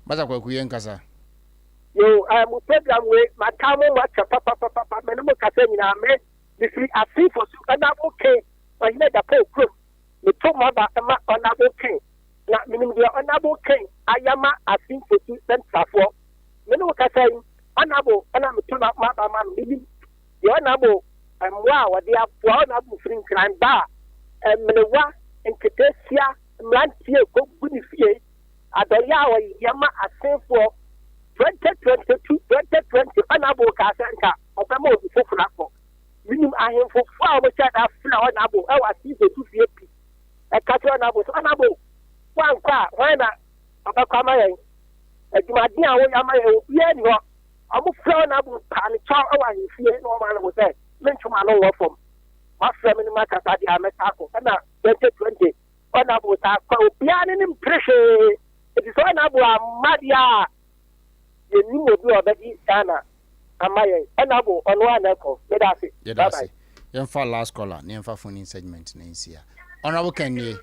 But I could yen casa. You, I am a program with my camel watch, papa, Menamo Casemina, the free I see for you, and I'm okay. I made a poor the two mother on our king. Na minimum the honorable king ayama asin fotu sentafo menu ka say honorable ana metuna maba man bibi the honorable amwa wode afo honorable free crime ba menewa enketesia mlantie ko bunifie adoya wa yama asin for 2022 2020 honorable ka sanka okama obi fofura ko minimum ahen fofo a mo cha da funa honorable e wa asin fotu fie pi e ka to honorable one car, why not? About Kamayan. A Jumadia, Yamayan, Yenno. I'm a flown up with Pani Chow, and fear no man was there. Mention my own from my family, my Casadi, Ametako, and 2020. Honorable Taco, Pian impression. It is honorable Madia. The new of Betty Sana. Amayan, honorable on one echo. Let us see. Bye bye. Young for last caller, name for phone segment, Nancy. Honorable Kennedy.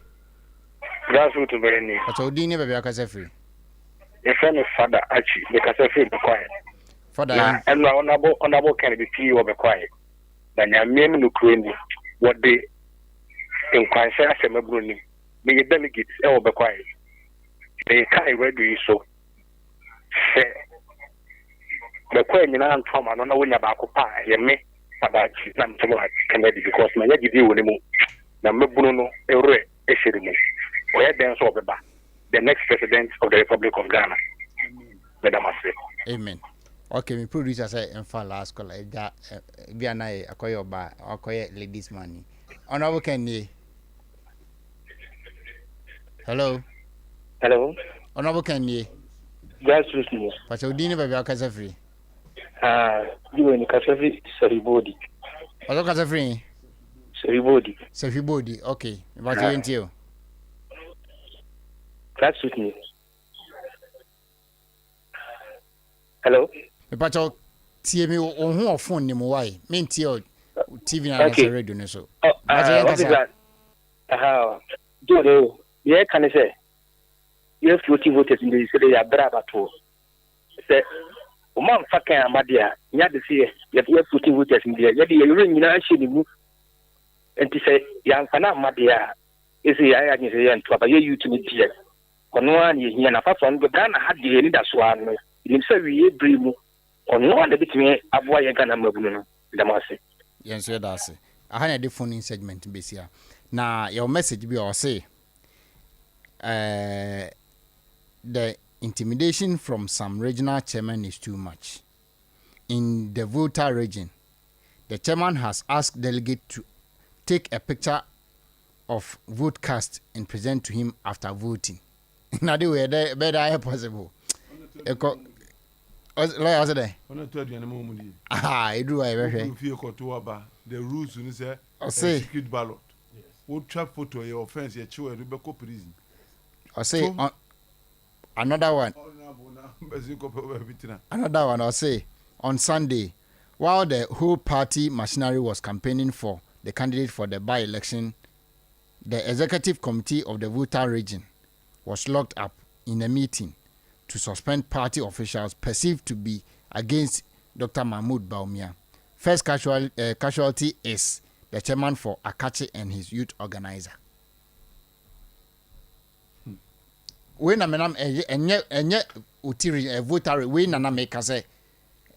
Grassroots very but you didn't never be a casa free. A friend of father actually the casa free be quiet. Father and honorable can be tea or be quiet. Then your name no crane what they inquire say as a bruni. Be a delegate or be quiet. They can't ready so. Say the queen in an Tom, I don't know when you're back up. You may father I'm Kennedy because my leg is you anymore. Now, Bruno, a ray, a shitty. Where then so the next president of the Republic of Ghana. Madam Amen. Okay, my producer say in for last call that be an I acquire by acquire ladies money. Honorable Kennedy. Hello. Honorable Kennedy. Grassroots news. But you didn't be a casa free. You in casa free, everybody. What casa free? Everybody. Okay. But you ain't you. Grassroots news. Hello. But you see me on who phone ni mo why? Me nti TV na radio ne so. What is that? Do yeah can I say? You have 40 voters in the city ya brava to. Say o man fakan amadia nya de say you have 40 voters in there. You ring na actually mu. Enti say ya fana amadia isi ya nyi say nto ba you to me tie. Kono an ye na fa so ngo Ghana ha de ni da so anu. Nim say we ebri mu. Kono an de bitime aboa ye Ghana mabunu no. Damase. Yes, you da say. I had a phone segment besia. Na your message be or say the intimidation from some regional chairman is too much. In the Volta region, the chairman has asked delegate to take a picture of vote cast and present to him after voting. Now they were there, better possible. The rules you say execute ballot. What trap photo your offense your child will be prison. I say another one. Another one. I'll say on Sunday, while the whole party machinery was campaigning for the candidate for the by-election, the executive committee of the Volta region was locked up in a meeting to suspend party officials perceived to be against Dr. Mahmoud Baumia. First casualty is the chairman for Akachi and his youth organizer. When a man enye utiri votary we nana make say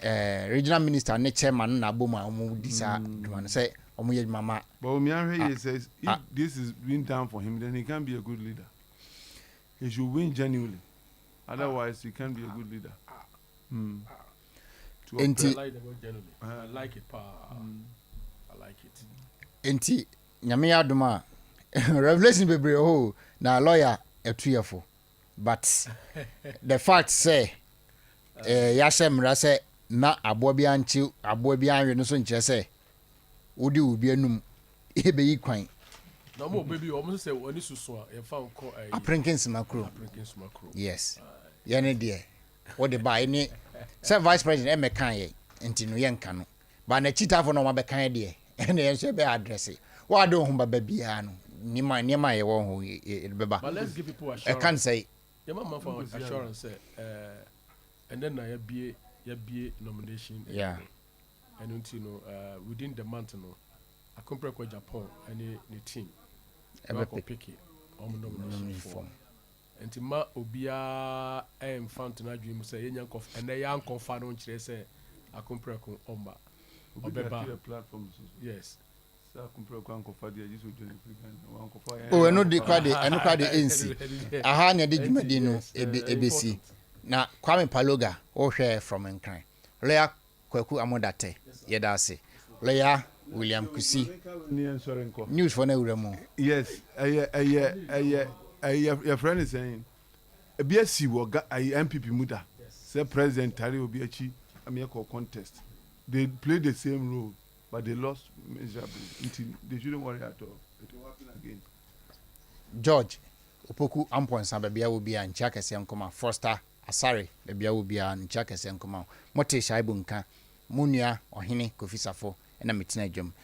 regional minister ne chairman na boma omo di sa dwuma say omo ye mama. But Omianwe says if this is being done for him, then he can't be a good leader. He should win genuinely. Otherwise, he can't be a good leader. I like the word genuinely. I like it, pa. I like it. Enti nyame adoma revelation bebre na lawyer etuyefo, but the fact say yasem say na abo bia nchi abo bia anwe no so nche say wodi obi anum ebeyi kwan no mo baby almost say oni susu a fa nko Aprinkin makro yes yene de what the buy ni say vice president e mekan ye enti no ye nka no ba na chitafo no ma be kan de ene ye se be address wa do ho ba bia no ni ma ye wo ho beba. But let's give people assurance. I can't say yeah man for assurance say and then na ye nomination and until within the month no Akompreko Japan and the team ever pick it on nomination form. And to ma obia found to dream say yankof and the yankof fan on say Akompreko omba obeba platform. Yes. Akompreko ankofa dey just with oh no dey kwade eno kwade NC aha nya dey dwumadi no ebesi na Kwame Paloga o hwe from Nkran Lea Kwaku Amodate yedase Lea William Kusi news for na uremo. Yes, your friend is saying a BSC will get a MPP muda. Say President Tari Obiachi Amiako contest. They played the same role, but they lost miserably. They shouldn't worry at all. It will happen again. George Opoku Amponsa babia will be an Chakasi Ankoma Foster Asari babia will be an Chakasi Ankoma Mote Shaibu Nka Munia Ohine Kofisafo and a Mitina Jum